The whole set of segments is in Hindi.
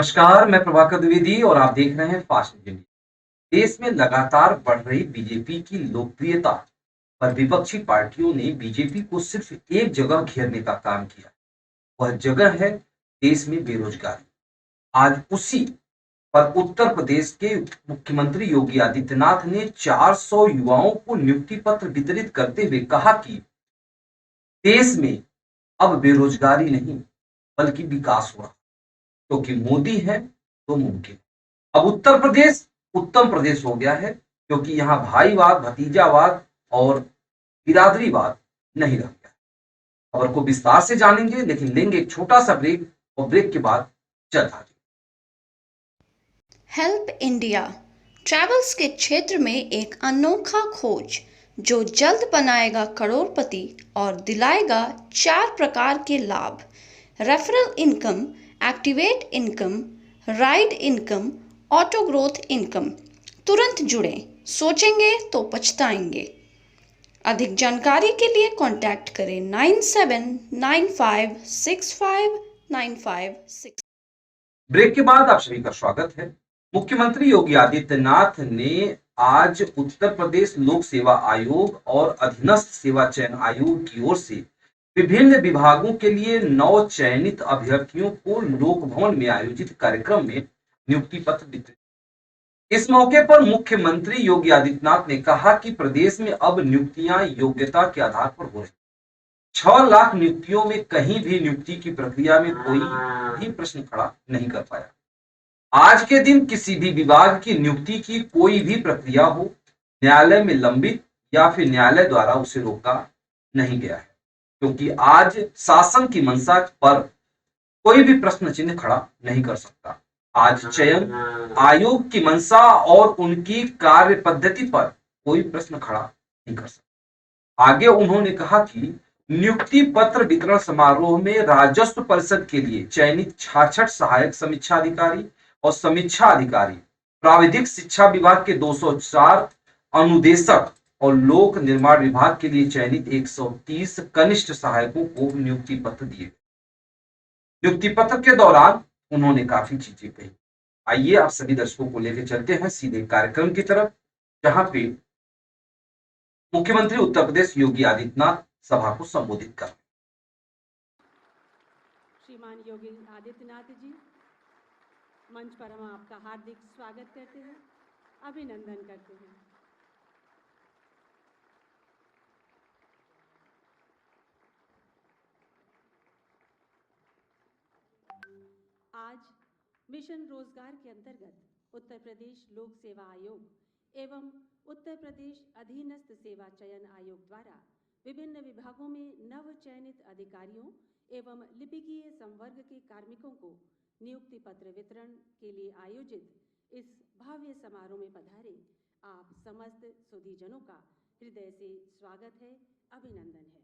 नमस्कार, मैं प्रभाकर द्विवेदी और आप देख रहे हैं फास्ट न्यूज इंडिया। देश में लगातार बढ़ रही बीजेपी की लोकप्रियता पर विपक्षी पार्टियों ने बीजेपी को सिर्फ एक जगह घेरने का काम किया। वह जगह है देश में बेरोजगारी। आज उसी पर उत्तर प्रदेश के मुख्यमंत्री योगी आदित्यनाथ ने 400 युवाओं को नियुक्ति पत्र वितरित करते हुए कहा कि देश में अब बेरोजगारी नहीं बल्कि विकास हो रहा, क्योंकि मोदी है तो मुमकिन। अब उत्तर प्रदेश उत्तम प्रदेश हो गया है, क्योंकि यहाँ भाईवाद, भतीजावाद और बिरादरीवाद नहीं रह गया। खबर को विस्तार से जानेंगे, लेकिन लेंगे एक छोटा सा ब्रेक और ब्रेक के बाद जल्द हाजिर। हेल्प इंडिया ट्रैवल्स के क्षेत्र में एक अनोखा खोज जो जल्द बनाएगा करोड़पति और दिलाएगा 4 प्रकार के लाभ: referral income, activate income, ride income, auto growth income. तुरंत जुड़ें, सोचेंगे तो पछताएंगे। अधिक जानकारी के लिए कांटेक्ट करें 9795659596। ब्रेक के बाद आप सभी का स्वागत है। मुख्यमंत्री योगी आदित्यनाथ ने आज उत्तर प्रदेश लोक सेवा आयोग और अधीनस्थ सेवा चयन आयोग की ओर से विभिन्न विभागों के लिए नव चयनित अभ्यर्थियों को लोक भवन में आयोजित कार्यक्रम में नियुक्ति पत्र वितरित। इस मौके पर मुख्यमंत्री योगी आदित्यनाथ ने कहा कि प्रदेश में अब नियुक्तियां योग्यता के आधार पर हो रही। 6 लाख नियुक्तियों में कहीं भी नियुक्ति की प्रक्रिया में कोई भी प्रश्न खड़ा नहीं कर पाया। आज के दिन किसी भी विभाग की नियुक्ति की कोई भी प्रक्रिया हो, न्यायालय में लंबित या फिर न्यायालय द्वारा उसे रोका नहीं गया है, क्योंकि आज शासन की मंशा पर कोई भी प्रश्न चिन्ह खड़ा नहीं कर सकता। आज चयन आयोग की मंशा और उनकी कार्य पद्धति पर कोई प्रश्न खड़ा नहीं कर सकता। आगे उन्होंने कहा कि नियुक्ति पत्र वितरण समारोह में राजस्व परिषद के लिए चयनित 66 सहायक समीक्षा अधिकारी और समीक्षा अधिकारी, प्राविधिक शिक्षा विभाग के 204 अनुदेशक और लोक निर्माण विभाग के लिए चयनित 130 कनिष्ठ सहायकों को नियुक्ति पत्र दिए। नियुक्ति पत्र के दौरान उन्होंने काफी चीजें कही। आइए आप सभी दर्शकों को लेकर चलते हैं सीधे कार्यक्रम की तरफ, जहां पे मुख्यमंत्री उत्तर प्रदेश योगी आदित्यनाथ सभा को संबोधित कर। श्रीमान योगी आदित्यनाथ जी, मंच पर हम आपका हार्दिक स्वागत करते हैं, अभिनंदन करते हैं। आज मिशन रोजगार के अंतर्गत उत्तर प्रदेश लोक सेवा आयोग एवं उत्तर प्रदेश अधीनस्थ सेवा चयन आयोग द्वारा विभिन्न विभागों में नव चयनित अधिकारियों एवं लिपिकीय संवर्ग के कार्मिकों को नियुक्ति पत्र वितरण के लिए आयोजित इस भव्य समारोह में पधारे आप समस्त सुधीजनों का हृदय से स्वागत है, अभिनंदन है।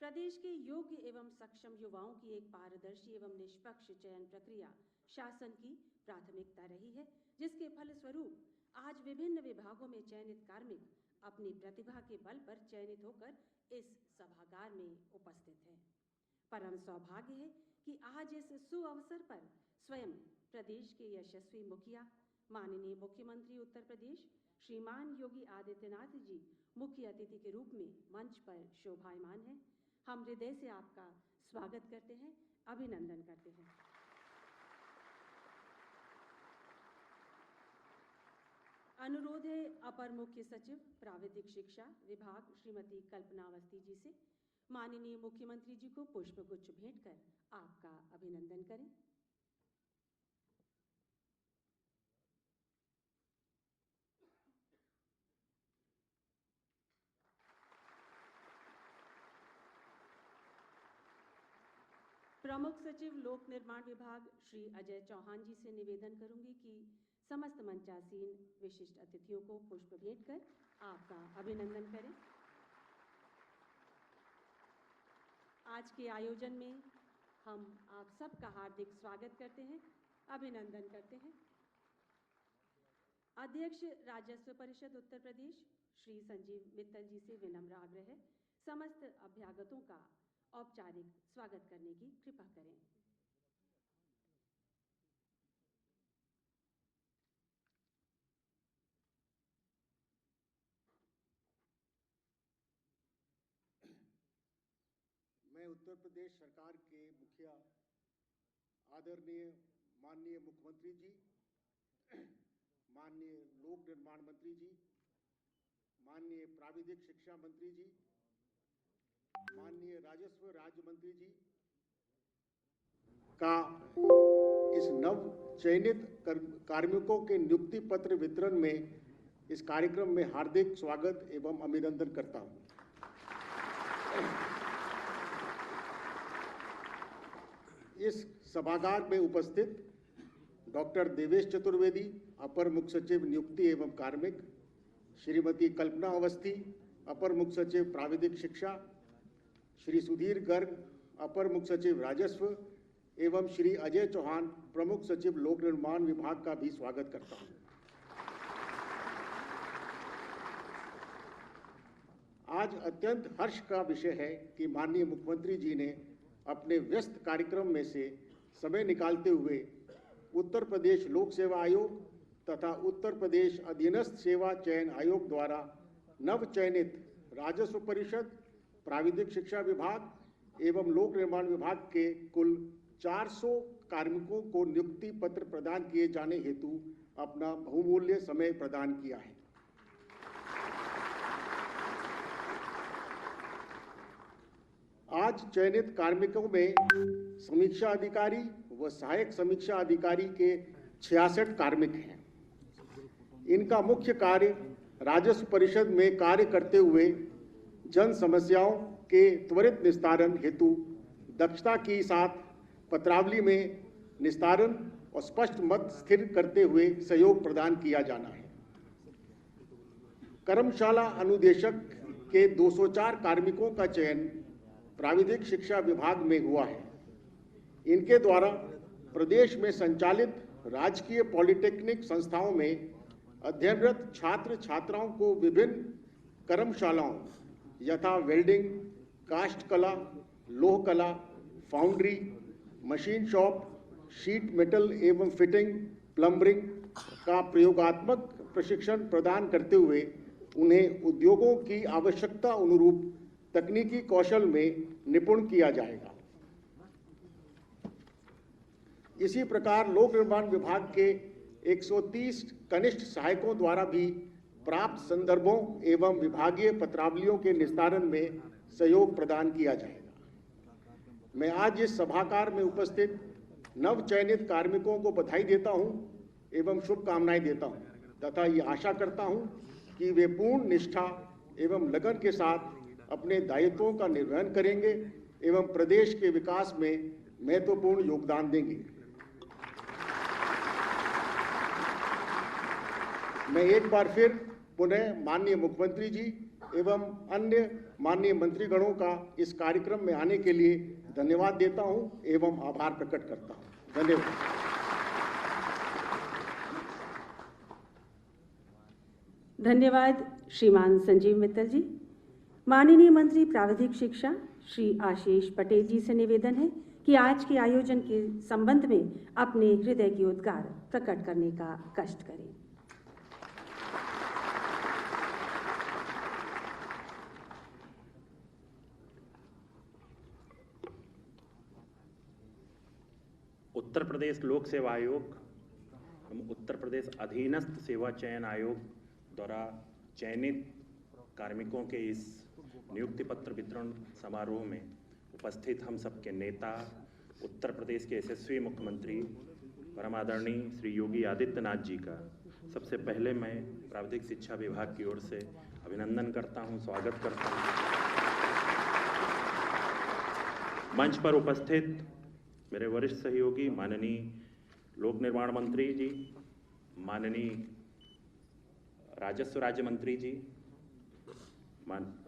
प्रदेश के योग्य एवं सक्षम युवाओं की एक पारदर्शी एवं निष्पक्ष चयन प्रक्रिया शासन की प्राथमिकता रही है, जिसके फलस्वरूप आज विभिन्न विभागों में चयनित कार्मिक अपनी प्रतिभा के बल पर चयनित होकर इस सभागार में उपस्थित हैं। परम सौभाग्य है कि आज इस सुअवसर पर स्वयं प्रदेश के यशस्वी मुखिया माननीय मुख्यमंत्री उत्तर प्रदेश श्रीमान योगी आदित्यनाथ जी मुख्य अतिथि के रूप में मंच पर शोभायमान हैं। हम हृदय से आपका स्वागत करते हैं, अभिनंदन करते हैं। अनुरोध है अपर मुख्य सचिव प्राविधिक शिक्षा विभाग श्रीमती कल्पना अवस्थी जी से माननीय मुख्यमंत्री जी को पुष्पगुच्छ भेंट कर आपका अभिनंदन करें। प्रमुख सचिव लोक निर्माण विभाग श्री अजय चौहान जी से निवेदन करूंगी कि समस्त मंचासीन विशिष्ट अतिथियों को पुष्प भेंट कर आपका अभिनंदन करें। आज के आयोजन में हम आप सबका हार्दिक स्वागत करते हैं, अभिनंदन करते हैं। अध्यक्ष राजस्व परिषद उत्तर प्रदेश श्री संजीव मित्तल जी से विनम्र आग्रह है, समस्त अभ्यागतों का औपचारिक स्वागत करने की कृपा करें। मैं उत्तर प्रदेश सरकार के मुखिया आदरणीय माननीय मुख्यमंत्री जी, माननीय लोक निर्माण मंत्री जी, माननीय प्राविधिक शिक्षा मंत्री जी, माननीय राजस्व राज्य मंत्री जी का इस नव चयनित कार्मिकों के नियुक्ति पत्र वितरण में इस कार्यक्रम में हार्दिक स्वागत एवं अभिनंदन करता हूं। इस सभागार में उपस्थित डॉक्टर देवेश चतुर्वेदी, अपर मुख्य सचिव नियुक्ति एवं कार्मिक, श्रीमती कल्पना अवस्थी, अपर मुख्य सचिव प्राविधिक शिक्षा, श्री सुधीर गर्ग, अपर मुख्य सचिव राजस्व एवं श्री अजय चौहान, प्रमुख सचिव लोक निर्माण विभाग का भी स्वागत करता हूं। आज अत्यंत हर्ष का विषय है कि माननीय मुख्यमंत्री जी ने अपने व्यस्त कार्यक्रम में से समय निकालते हुए उत्तर प्रदेश लोक सेवा आयोग तथा उत्तर प्रदेश अधीनस्थ सेवा चयन आयोग द्वारा नव चयनित राजस्व परिषद, प्राविधिक शिक्षा विभाग एवं लोक निर्माण विभाग के कुल 400 कार्मिकों को नियुक्ति पत्र प्रदान किए जाने हेतु अपना बहुमूल्य समय प्रदान किया है। आज चयनित कार्मिकों में समीक्षा अधिकारी व सहायक समीक्षा अधिकारी के 66 कार्मिक हैं। इनका मुख्य कार्य राजस्व परिषद में कार्य करते हुए जन समस्याओं के त्वरित निस्तारण हेतु दक्षता के साथ पत्रावली में निस्तारण और स्पष्ट मत स्थिर करते हुए सहयोग प्रदान किया जाना है। कर्मशाला अनुदेशक के 204 कार्मिकों का चयन प्राविधिक शिक्षा विभाग में हुआ है। इनके द्वारा प्रदेश में संचालित राजकीय पॉलिटेक्निक संस्थाओं में अध्ययनरत छात्र छात्राओं को विभिन्न कर्मशालाओं यथा वेल्डिंग, कास्ट कला, लोह कला, foundry, machine shop, sheet metal एवं फिटिंग, प्लम्बरिंग का प्रयोगात्मक प्रशिक्षण प्रदान करते हुए उन्हें उद्योगों की आवश्यकता अनुरूप तकनीकी कौशल में निपुण किया जाएगा। इसी प्रकार लोक निर्माण विभाग के 130 कनिष्ठ सहायकों द्वारा भी प्राप्त संदर्भों एवं विभागीय पत्रावलियों के निस्तारण में सहयोग प्रदान किया जाएगा। मैं आज इस सभागार में उपस्थित नव चयनित कार्मिकों को बधाई देता हूं एवं शुभकामनाएं देता हूं तथा ये आशा करता हूं कि वे पूर्ण निष्ठा एवं लगन के साथ अपने दायित्वों का निर्वहन करेंगे एवं प्रदेश के विकास में महत्वपूर्ण योगदान देंगे। मैं एक बार फिर पुनः माननीय मुख्यमंत्री जी एवं अन्य माननीय मंत्रीगणों का इस कार्यक्रम में आने के लिए धन्यवाद देता हूं एवं आभार प्रकट करता हूं। धन्यवाद। धन्यवाद श्रीमान संजीव मित्तल जी। माननीय मंत्री प्राविधिक शिक्षा श्री आशीष पटेल जी से निवेदन है कि आज के आयोजन के संबंध में अपने हृदय के उद्गार प्रकट करने का कष्ट करें। उत्तर प्रदेश लोक सेवा आयोग एवं उत्तर प्रदेश अधीनस्थ सेवा चयन आयोग द्वारा चयनित कार्मिकों के इस नियुक्ति पत्र वितरण समारोह में उपस्थित हम सबके नेता, उत्तर प्रदेश के यशस्वी मुख्यमंत्री परम आदरणीय श्री योगी आदित्यनाथ जी का सबसे पहले मैं प्राविधिक शिक्षा विभाग की ओर से अभिनंदन करता हूं, स्वागत करता हूं। मंच पर उपस्थित मेरे वरिष्ठ सहयोगी माननीय लोक निर्माण मंत्री जी, माननीय राजस्व राज्य मंत्री जी,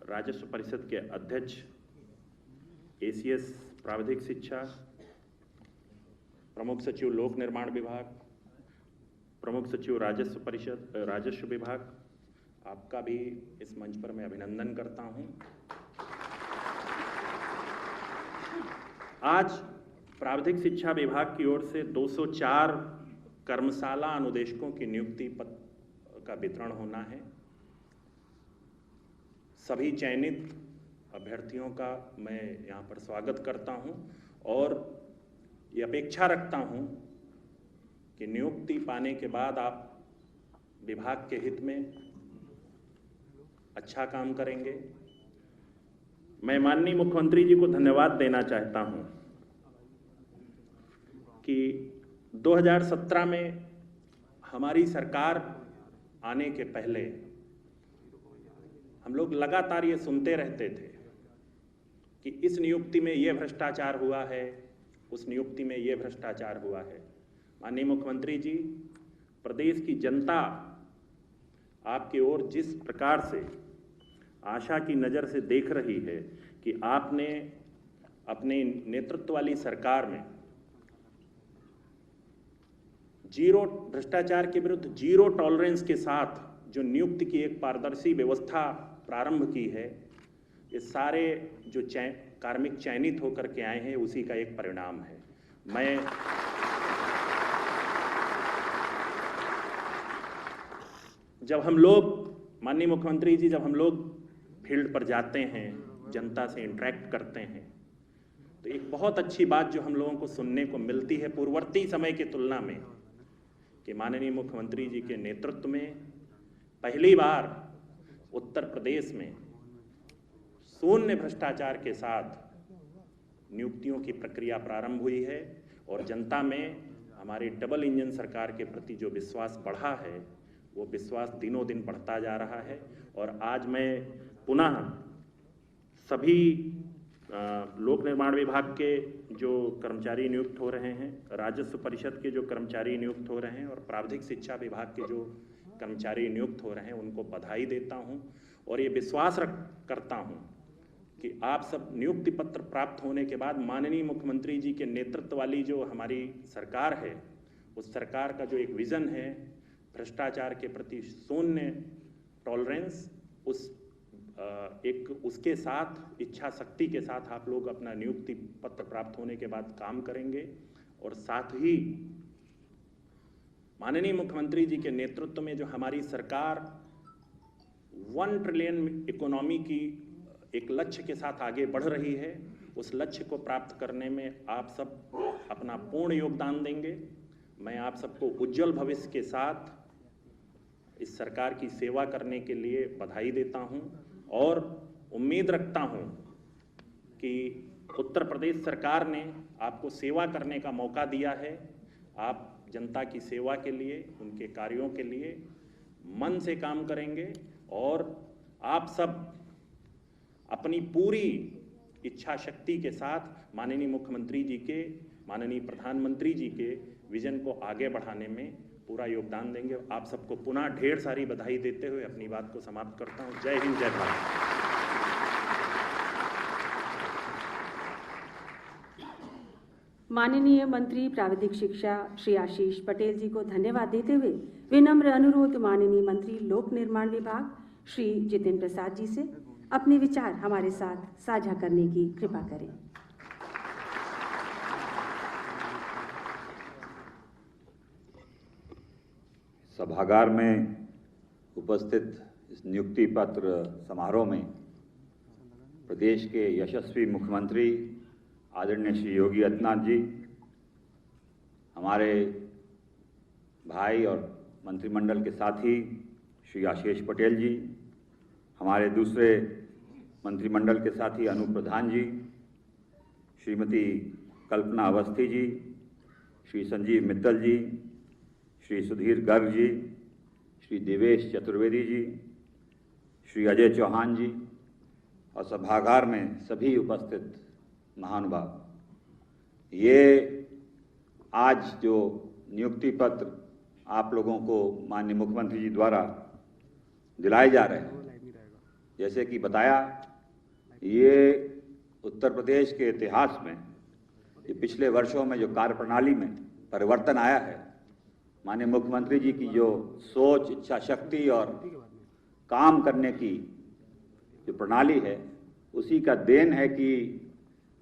राजस्व परिषद के अध्यक्ष, एसीएस प्राविधिक शिक्षा, प्रमुख सचिव लोक निर्माण विभाग, प्रमुख सचिव राजस्व परिषद राजस्व विभाग, आपका भी इस मंच पर मैं अभिनंदन करता हूं। आज प्राविधिक शिक्षा विभाग की ओर से 204 कर्मशाला अनुदेशकों की नियुक्ति पत्र का वितरण होना है। सभी चयनित अभ्यर्थियों का मैं यहाँ पर स्वागत करता हूँ और ये अपेक्षा रखता हूँ कि नियुक्ति पाने के बाद आप विभाग के हित में अच्छा काम करेंगे। मैं माननीय मुख्यमंत्री जी को धन्यवाद देना चाहता हूँ कि 2017 में हमारी सरकार आने के पहले हम लोग लगातार ये सुनते रहते थे कि इस नियुक्ति में ये भ्रष्टाचार हुआ है, उस नियुक्ति में ये भ्रष्टाचार हुआ है। माननीय मुख्यमंत्री जी, प्रदेश की जनता आपकी ओर जिस प्रकार से आशा की नज़र से देख रही है कि आपने अपने नेतृत्व वाली सरकार में जीरो भ्रष्टाचार के विरुद्ध जीरो टॉलरेंस के साथ जो नियुक्ति की एक पारदर्शी व्यवस्था प्रारंभ की है, ये सारे जो कार्मिक चयनित होकर के आए हैं उसी का एक परिणाम है। मैं जब हम लोग माननीय मुख्यमंत्री जी, जब हम लोग फील्ड पर जाते हैं, जनता से इंटरेक्ट करते हैं, तो एक बहुत अच्छी बात जो हम लोगों को सुनने को मिलती है पूर्ववर्ती समय की तुलना में, कि माननीय मुख्यमंत्री जी के नेतृत्व में पहली बार उत्तर प्रदेश में शून्य भ्रष्टाचार के साथ नियुक्तियों की प्रक्रिया प्रारंभ हुई है और जनता में हमारी डबल इंजन सरकार के प्रति जो विश्वास बढ़ा है, वो विश्वास दिनों दिन बढ़ता जा रहा है। और आज मैं पुनः सभी लोक निर्माण विभाग के जो कर्मचारी नियुक्त हो रहे हैं, राजस्व परिषद के जो कर्मचारी नियुक्त हो रहे हैं और प्राविधिक शिक्षा विभाग के जो कर्मचारी नियुक्त हो रहे हैं, उनको बधाई देता हूं और ये विश्वास करता हूं कि आप सब नियुक्ति पत्र प्राप्त होने के बाद माननीय मुख्यमंत्री जी के नेतृत्व वाली जो हमारी सरकार है, उस सरकार का जो एक विजन है भ्रष्टाचार के प्रति शून्य टॉलरेंस, उसके साथ इच्छा शक्ति के साथ आप लोग अपना नियुक्ति पत्र प्राप्त होने के बाद काम करेंगे। और साथ ही माननीय मुख्यमंत्री जी के नेतृत्व में जो हमारी सरकार 1 ट्रिलियन इकोनॉमी की एक लक्ष्य के साथ आगे बढ़ रही है, उस लक्ष्य को प्राप्त करने में आप सब अपना पूर्ण योगदान देंगे। मैं आप सबको उज्जवल भविष्य के साथ इस सरकार की सेवा करने के लिए बधाई देता हूं और उम्मीद रखता हूं कि उत्तर प्रदेश सरकार ने आपको सेवा करने का मौका दिया है। आप जनता की सेवा के लिए, उनके कार्यों के लिए मन से काम करेंगे और आप सब अपनी पूरी इच्छा शक्ति के साथ माननीय मुख्यमंत्री जी के, माननीय प्रधानमंत्री जी के विजन को आगे बढ़ाने में पूरा योगदान देंगे। आप सबको पुनः ढेर सारी बधाई देते हुए अपनी बात को समाप्त करता हूं। जय हिंद, जय भारत। माननीय मंत्री प्राविधिक शिक्षा श्री आशीष पटेल जी को धन्यवाद देते हुए विनम्र अनुरोध माननीय मंत्री लोक निर्माण विभाग श्री जितेंद्र प्रसाद जी से अपने विचार हमारे साथ साझा करने की कृपा करें। सभागार में उपस्थित इस नियुक्ति पत्र समारोह में प्रदेश के यशस्वी मुख्यमंत्री आदरणीय श्री योगी आदित्यनाथ जी, हमारे भाई और मंत्रिमंडल के साथी श्री आशीष पटेल जी, हमारे दूसरे मंत्रिमंडल के साथी अनूप प्रधान जी, श्रीमती कल्पना अवस्थी जी, श्री संजीव मित्तल जी, श्री सुधीर गर्ग जी, श्री देवेश चतुर्वेदी जी, श्री अजय चौहान जी और सभागार में सभी उपस्थित महानुभाव, ये आज जो नियुक्ति पत्र आप लोगों को माननीय मुख्यमंत्री जी द्वारा दिलाए जा रहे हैं, जैसे कि बताया, ये उत्तर प्रदेश के इतिहास में ये पिछले वर्षों में जो कार्यप्रणाली में परिवर्तन आया है, माननीय मुख्यमंत्री जी की जो सोच, इच्छा शक्ति और काम करने की जो प्रणाली है, उसी का देन है कि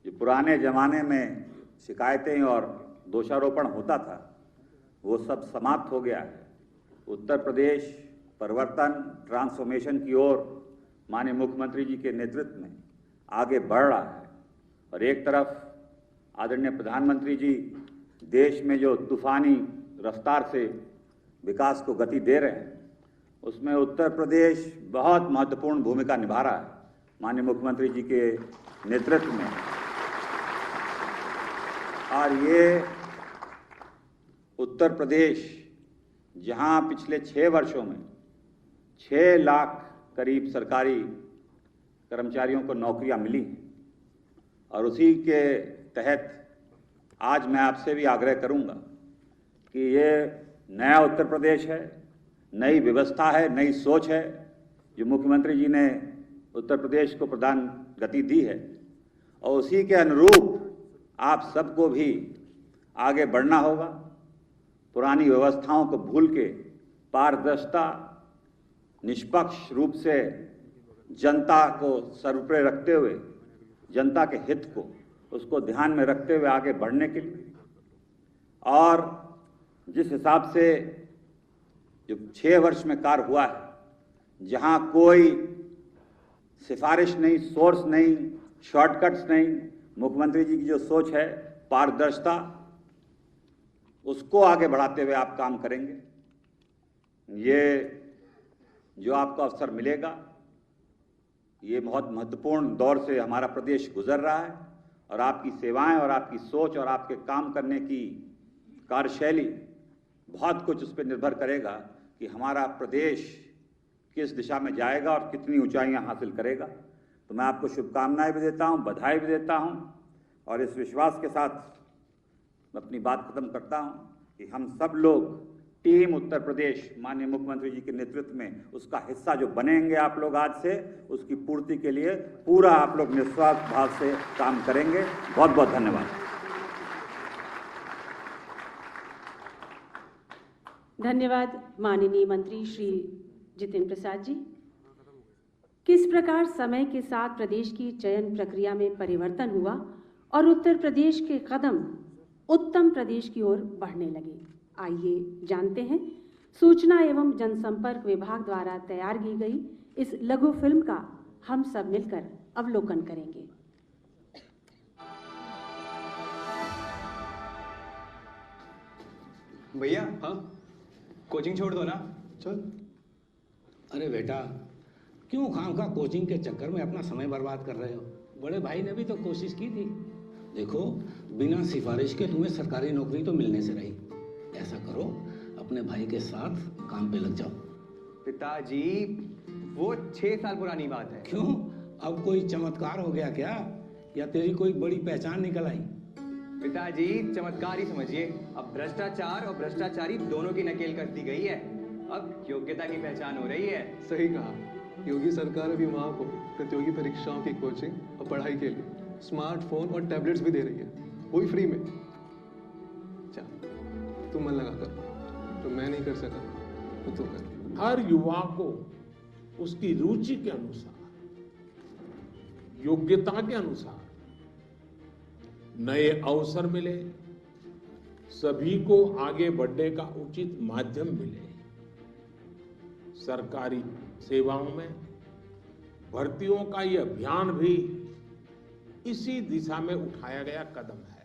जो पुराने ज़माने में शिकायतें और दोषारोपण होता था, वो सब समाप्त हो गया है। उत्तर प्रदेश परिवर्तन, ट्रांसफॉर्मेशन की ओर माननीय मुख्यमंत्री जी के नेतृत्व में आगे बढ़ रहा है। और एक तरफ आदरणीय प्रधानमंत्री जी देश में जो तूफानी रफ्तार से विकास को गति दे रहे हैं, उसमें उत्तर प्रदेश बहुत महत्वपूर्ण भूमिका निभा रहा है माननीय मुख्यमंत्री जी के नेतृत्व में। और ये उत्तर प्रदेश जहां पिछले 6 वर्षों में 6 लाख करीब सरकारी कर्मचारियों को नौकरियां मिली, और उसी के तहत आज मैं आपसे भी आग्रह करूंगा कि ये नया उत्तर प्रदेश है, नई व्यवस्था है, नई सोच है जो मुख्यमंत्री जी ने उत्तर प्रदेश को प्रदान गति दी है, और उसी के अनुरूप आप सबको भी आगे बढ़ना होगा। पुरानी व्यवस्थाओं को भूल के पारदर्शिता, निष्पक्ष रूप से जनता को सर्वोपरि रखते हुए, जनता के हित को उसको ध्यान में रखते हुए आगे बढ़ने के लिए, और जिस हिसाब से जो 6 वर्ष में कार्य हुआ है, जहां कोई सिफारिश नहीं, सोर्स नहीं, शॉर्टकट्स नहीं, मुख्यमंत्री जी की जो सोच है पारदर्शिता, उसको आगे बढ़ाते हुए आप काम करेंगे। ये जो आपको अवसर मिलेगा, ये बहुत महत्वपूर्ण दौर से हमारा प्रदेश गुजर रहा है, और आपकी सेवाएं और आपकी सोच और आपके काम करने की कार्यशैली बहुत कुछ उस पर निर्भर करेगा कि हमारा प्रदेश किस दिशा में जाएगा और कितनी ऊंचाइयां हासिल करेगा। तो मैं आपको शुभकामनाएं भी देता हूं, बधाई भी देता हूं, और इस विश्वास के साथ मैं अपनी बात खत्म करता हूं कि हम सब लोग टीम उत्तर प्रदेश माननीय मुख्यमंत्री जी के नेतृत्व में उसका हिस्सा जो बनेंगे आप लोग आज से, उसकी पूर्ति के लिए पूरा आप लोग निस्वार्थ भाव से काम करेंगे। बहुत बहुत धन्यवाद। धन्यवाद माननीय मंत्री श्री जितेंद्र प्रसाद जी। किस प्रकार समय के साथ प्रदेश की चयन प्रक्रिया में परिवर्तन हुआ और उत्तर प्रदेश के कदम उत्तम प्रदेश की ओर बढ़ने लगे, आइए जानते हैं। सूचना एवं जनसंपर्क विभाग द्वारा तैयार की गई इस लघु फिल्म का हम सब मिलकर अवलोकन करेंगे। भैया, हाँ, कोचिंग छोड़ दो ना। चल। अरे बेटा, क्यों खामखा कोचिंग के चक्कर में अपना समय बर्बाद कर रहे हो? बड़े भाई ने भी तो कोशिश की थी। देखो, बिना सिफारिश के तुम्हें सरकारी नौकरी तो मिलने से रही। ऐसा करो, अपने भाई के साथ काम पे लग जाओ। पिताजी, वो 6 साल पुरानी बात है। क्यों, अब कोई चमत्कार हो गया क्या, या तेरी कोई बड़ी पहचान निकल आई? पिताजी, चमत्कार ही समझिए। अब भ्रष्टाचार और भ्रष्टाचारी दोनों की नकेल कर दी गई है। अब योग्यता की पहचान हो रही है। सही कहा। योगी सरकार अभी माँ को प्रतियोगी परीक्षाओं की कोचिंग और पढ़ाई के लिए स्मार्टफोन और टैबलेट्स भी दे रही है, वो भी फ्री में। चल, तू मन लगा कर, तो मैं नहीं कर सका तो तू कर। हर युवा को उसकी रुचि के अनुसार, योग्यता के अनुसार नए अवसर मिले, सभी को आगे बढ़ने का उचित माध्यम मिले। सरकारी सेवाओं में भर्तियों का यह अभियान भी इसी दिशा में उठाया गया कदम है।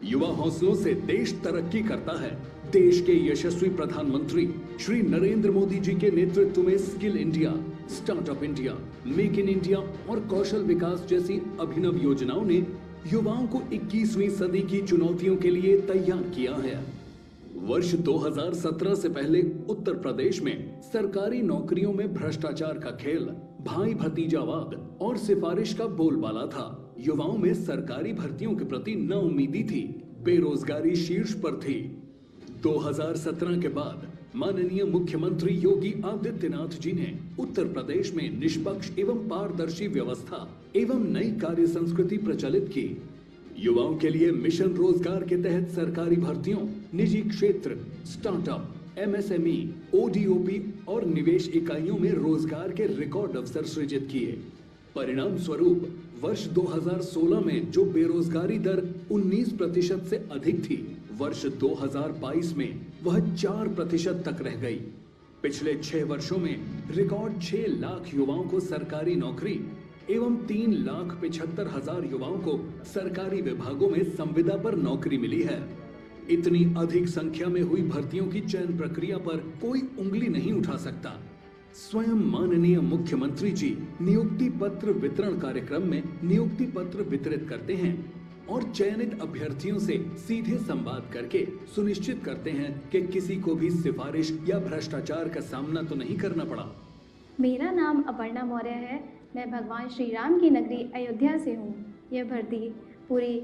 युवा हौसलों से देश तरक्की करता है। देश के यशस्वी प्रधानमंत्री श्री नरेंद्र मोदी जी के नेतृत्व में skill India, startup India, make in India और कौशल विकास जैसी अभिनव योजनाओं ने युवाओं को 21वीं सदी की चुनौतियों के लिए तैयार किया है। वर्ष 2017 से पहले उत्तर प्रदेश में सरकारी नौकरियों में भ्रष्टाचार का खेल, भाई भतीजावाद और सिफारिश का बोलबाला था। युवाओं में सरकारी भर्तियों के प्रति नाउम्मीदी थी, बेरोजगारी शीर्ष पर थी। 2017 के बाद माननीय मुख्यमंत्री योगी आदित्यनाथ जी ने उत्तर प्रदेश में निष्पक्ष एवं पारदर्शी व्यवस्था एवं नई कार्य संस्कृति प्रचलित की। युवाओं के लिए मिशन रोजगार के तहत सरकारी भर्तियों, निजी क्षेत्र, स्टार्टअप, एमएसएमई, ओडीओपी और निवेश इकाइयों में रोजगार के रिकॉर्ड अवसर सृजित किए। परिणाम स्वरूप वर्ष 2016 में जो बेरोजगारी दर 19% से अधिक थी, वर्ष 2022 में वह 4% तक रह गई। पिछले 6 वर्षों में रिकॉर्ड 6 लाख युवाओं को सरकारी नौकरी एवं 3,75,000 युवाओं को सरकारी विभागों में संविदा पर नौकरी मिली है। इतनी अधिक संख्या में हुई भर्तियों की चयन प्रक्रिया पर कोई उंगली नहीं उठा सकता। स्वयं माननीय मुख्यमंत्री जी नियुक्ति पत्र वितरण कार्यक्रम में नियुक्ति पत्र वितरित करते हैं और चयनित अभ्यर्थियों से सीधे संवाद करके सुनिश्चित करते हैं कि किसी को भी सिफारिश या भ्रष्टाचार का सामना तो नहीं करना पड़ा। मेरा नाम अपर्णा मौर्य है। मैं भगवान श्री राम की नगरी अयोध्या से हूँ। यह भर्ती पूरी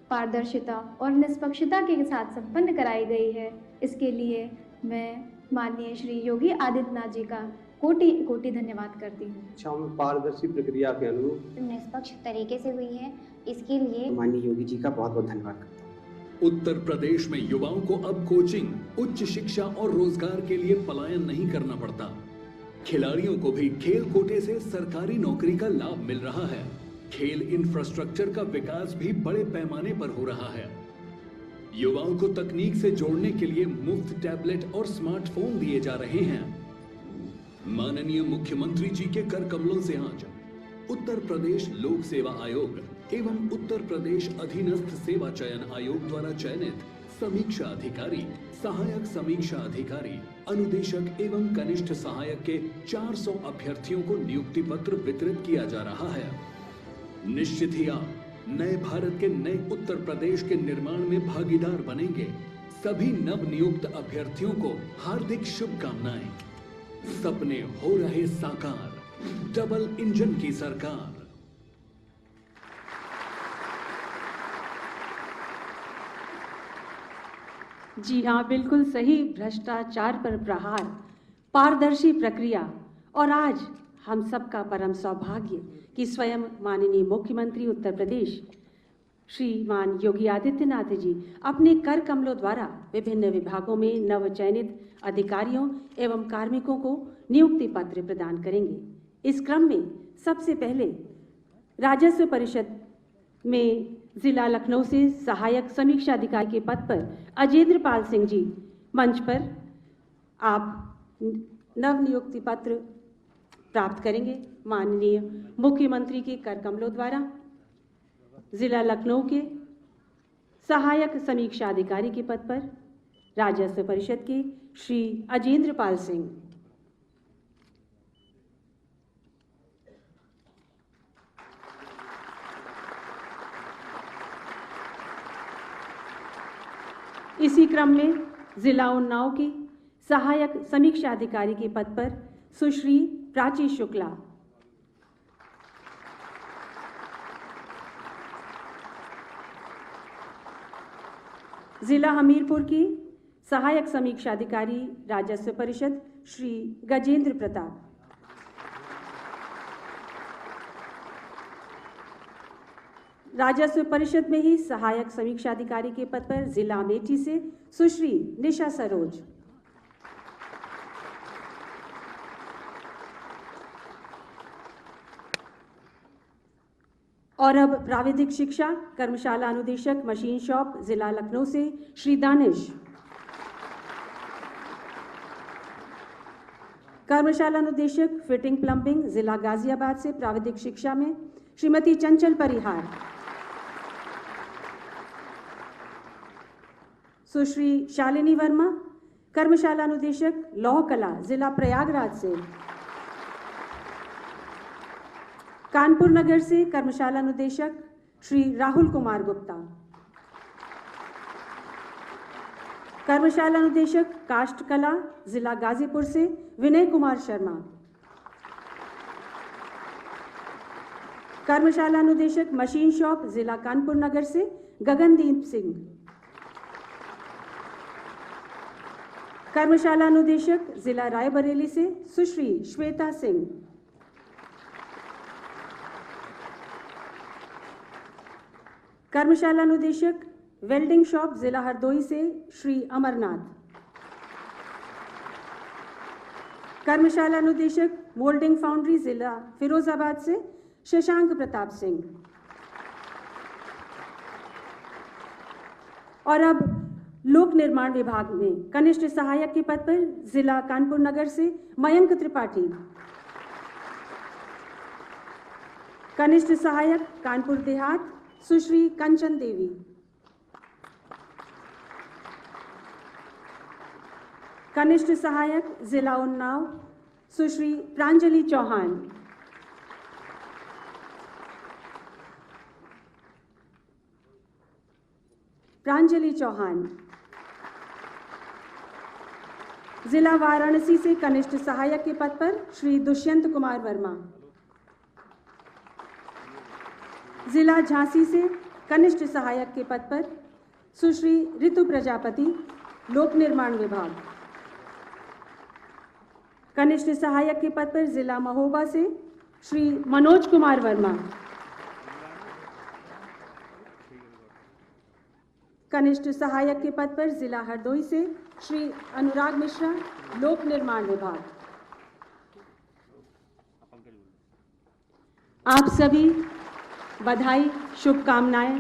पारदर्शिता और निष्पक्षता के साथ संपन्न कराई गई है। इसके लिए मैं माननीय श्री योगी आदित्यनाथ जी का कोटि कोटि धन्यवाद करती हूँ। पारदर्शी प्रक्रिया के अनुरूप निष्पक्ष तरीके से हुई है, इसके लिए माननीय योगी जी का बहुत बहुत धन्यवाद करता हूँ। उत्तर प्रदेश में युवाओं को अब कोचिंग, उच्च शिक्षा और रोजगार के लिए पलायन नहीं करना पड़ता। खिलाड़ियों को भी खेल कोटे से सरकारी नौकरी का लाभ मिल रहा है। खेल इंफ्रास्ट्रक्चर का विकास भी बड़े पैमाने पर हो रहा है। युवाओं को तकनीक से जोड़ने के लिए मुफ्त टैबलेट और स्मार्टफोन दिए जा रहे हैं। माननीय मुख्यमंत्री जी के कर कमलों से आज उत्तर प्रदेश लोक सेवा आयोग एवं उत्तर प्रदेश अधीनस्थ सेवा चयन आयोग द्वारा चयनित समीक्षा अधिकारी, सहायक समीक्षा अधिकारी, अनुदेशक एवं कनिष्ठ सहायक के 400 अभ्यर्थियों को नियुक्ति पत्र वितरित किया जा रहा है। निश्चित ही आप नए भारत के नए उत्तर प्रदेश के निर्माण में भागीदार बनेंगे। सभी नव नियुक्त अभ्यर्थियों को हार्दिक शुभकामनाएं। सपने हो रहे साकार, डबल इंजन की सरकार। जी हाँ, बिल्कुल सही। भ्रष्टाचार पर प्रहार, पारदर्शी प्रक्रिया और आज हम सबका परम सौभाग्य कि स्वयं माननीय मुख्यमंत्री उत्तर प्रदेश श्रीमान योगी आदित्यनाथ जी अपने कर कमलों द्वारा विभिन्न विभागों में नवचयनित अधिकारियों एवं कार्मिकों को नियुक्ति पत्र प्रदान करेंगे। इस क्रम में सबसे पहले राजस्व परिषद में जिला लखनऊ से सहायक समीक्षा अधिकारी के पद पर अजेंद्र पाल सिंह जी मंच पर आप नव नियुक्ति पत्र प्राप्त करेंगे। माननीय मुख्यमंत्री के कर कमलों द्वारा जिला लखनऊ के सहायक समीक्षा अधिकारी के पद पर राजस्व परिषद के श्री अजेंद्र पाल सिंह। इसी क्रम में जिला उन्नाव के सहायक समीक्षा अधिकारी के पद पर सुश्री प्राची शुक्ला। जिला हमीरपुर की सहायक समीक्षा अधिकारी राजस्व परिषद श्री गजेंद्र प्रताप। राजस्व परिषद में ही सहायक समीक्षा अधिकारी के पद पर जिला अमेठी से सुश्री निशा सरोज। और अब प्राविधिक शिक्षा कर्मशाला अनुदेशक मशीन शॉप जिला लखनऊ से श्री दानिश। कर्मशाला अनुदेशक फिटिंग प्लम्बिंग जिला गाजियाबाद से प्राविधिक शिक्षा में श्रीमती चंचल परिहार। सुश्री शालिनी वर्मा कर्मशाला अनुदेशक लौह कला जिला प्रयागराज से। कानपुर नगर से कर्मशाला अनुदेशक श्री राहुल कुमार गुप्ता। कर्मशाला अनुदेशक काष्ठ कला जिला गाजीपुर से विनय कुमार शर्मा। कर्मशाला अनुदेशक मशीन शॉप जिला कानपुर नगर से गगनदीप सिंह। कर्मशाला अनुदेशक जिला रायबरेली से सुश्री श्वेता सिंह। कर्मशाला अनुदेशक वेल्डिंग शॉप जिला हरदोई से श्री अमरनाथ। कर्मशाला अनुदेशक मोल्डिंग फाउंड्री जिला फिरोजाबाद से शशांक प्रताप सिंह। और अब लोक निर्माण विभाग में कनिष्ठ सहायक के पद पर जिला कानपुर नगर से मयंक त्रिपाठी। कनिष्ठ सहायक कानपुर देहात सुश्री कंचन देवी, कनिष्ठ सहायक जिला उन्नाव सुश्री प्रांजलि चौहान, जिला वाराणसी से कनिष्ठ सहायक के पद पर श्री दुष्यंत कुमार वर्मा, जिला झांसी से कनिष्ठ सहायक के पद पर सुश्री ऋतु प्रजापति, लोक निर्माण विभाग, कनिष्ठ सहायक के पद पर जिला महोबा से श्री मनोज कुमार वर्मा, कनिष्ठ सहायक के पद पर जिला हरदोई से श्री अनुराग मिश्रा, लोक निर्माण विभाग। आप सभी बधाई शुभकामनाएं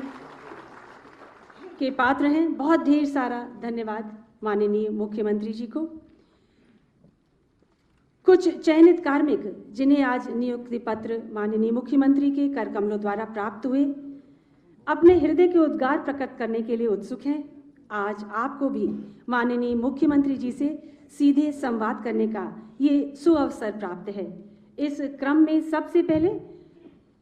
के पात्र हैं। बहुत ढेर सारा धन्यवाद माननीय मुख्यमंत्री जी को। कुछ चयनित कार्मिक जिन्हें आज नियुक्ति पत्र माननीय मुख्यमंत्री के कर कमलों द्वारा प्राप्त हुए, अपने हृदय के उद्गार प्रकट करने के लिए उत्सुक हैं। आज आपको भी माननीय मुख्यमंत्री जी से सीधे संवाद करने का ये सुअवसर प्राप्त है। इस क्रम में सबसे पहले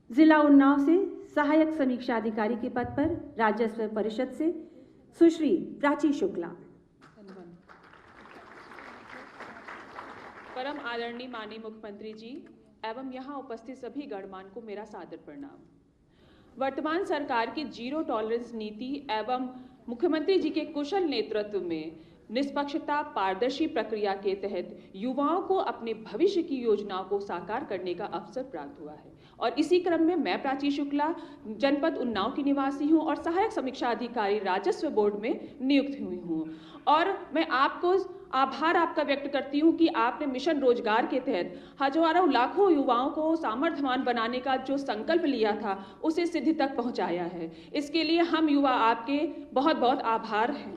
जिला उन्नाव से सहायक समीक्षा अधिकारी के पद पर राजस्व परिषद से सुश्री प्राची शुक्ला। परम आदरणीय माननीय मुख्यमंत्री जी एवं यहाँ उपस्थित सभी गणमान्य को मेरा सादर प्रणाम। वर्तमान सरकार की जीरो टॉलरेंस नीति एवं मुख्यमंत्री जी के कुशल नेतृत्व में निष्पक्षता पारदर्शी प्रक्रिया के तहत युवाओं को अपने भविष्य की योजनाओं को साकार करने का अवसर प्राप्त हुआ है और इसी क्रम में मैं प्राची शुक्ला जनपद उन्नाव की निवासी हूं और सहायक समीक्षा अधिकारी राजस्व बोर्ड में नियुक्त हुई हूं और मैं आपको आभार आपका व्यक्त करती हूं कि आपने मिशन रोजगार के तहत हजारों लाखों युवाओं को सामर्थ्यवान बनाने का जो संकल्प लिया था उसे सिद्धि तक पहुंचाया है। इसके लिए हम युवा आपके बहुत बहुत आभार हैं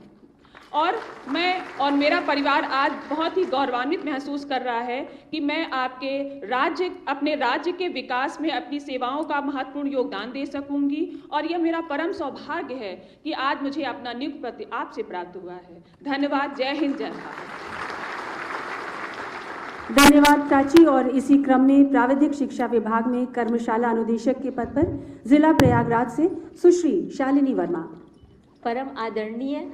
और मैं और मेरा परिवार आज बहुत ही गौरवान्वित महसूस कर रहा है कि मैं अपने राज्य के विकास में अपनी सेवाओं का महत्वपूर्ण योगदान दे सकूंगी और यह मेरा परम सौभाग्य है कि आज मुझे अपना नियुक्ति पत्र आपसे प्राप्त हुआ है। धन्यवाद। जय हिंद, जय भारत। धन्यवाद प्राची। और इसी क्रम में प्राविधिक शिक्षा विभाग में कर्मशाला अनुदेशक के पद पर जिला प्रयागराज से सुश्री शालिनी वर्मा। परम आदरणीय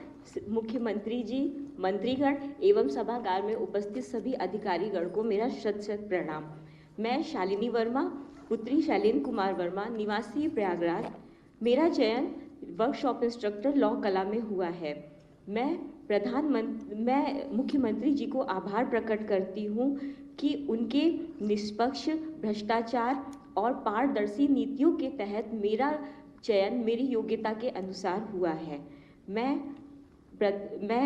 मुख्यमंत्री जी, मंत्रीगण एवं सभागार में उपस्थित सभी अधिकारीगण को मेरा शत शत प्रणाम। मैं शालिनी वर्मा, पुत्री शैलेंद्र कुमार वर्मा, निवासी प्रयागराज। मेरा चयन वर्कशॉप इंस्ट्रक्टर लॉ कला में हुआ है। मैं मुख्यमंत्री जी को आभार प्रकट करती हूँ कि उनके निष्पक्ष, भ्रष्टाचार और पारदर्शी नीतियों के तहत मेरा चयन मेरी योग्यता के अनुसार हुआ है। मैं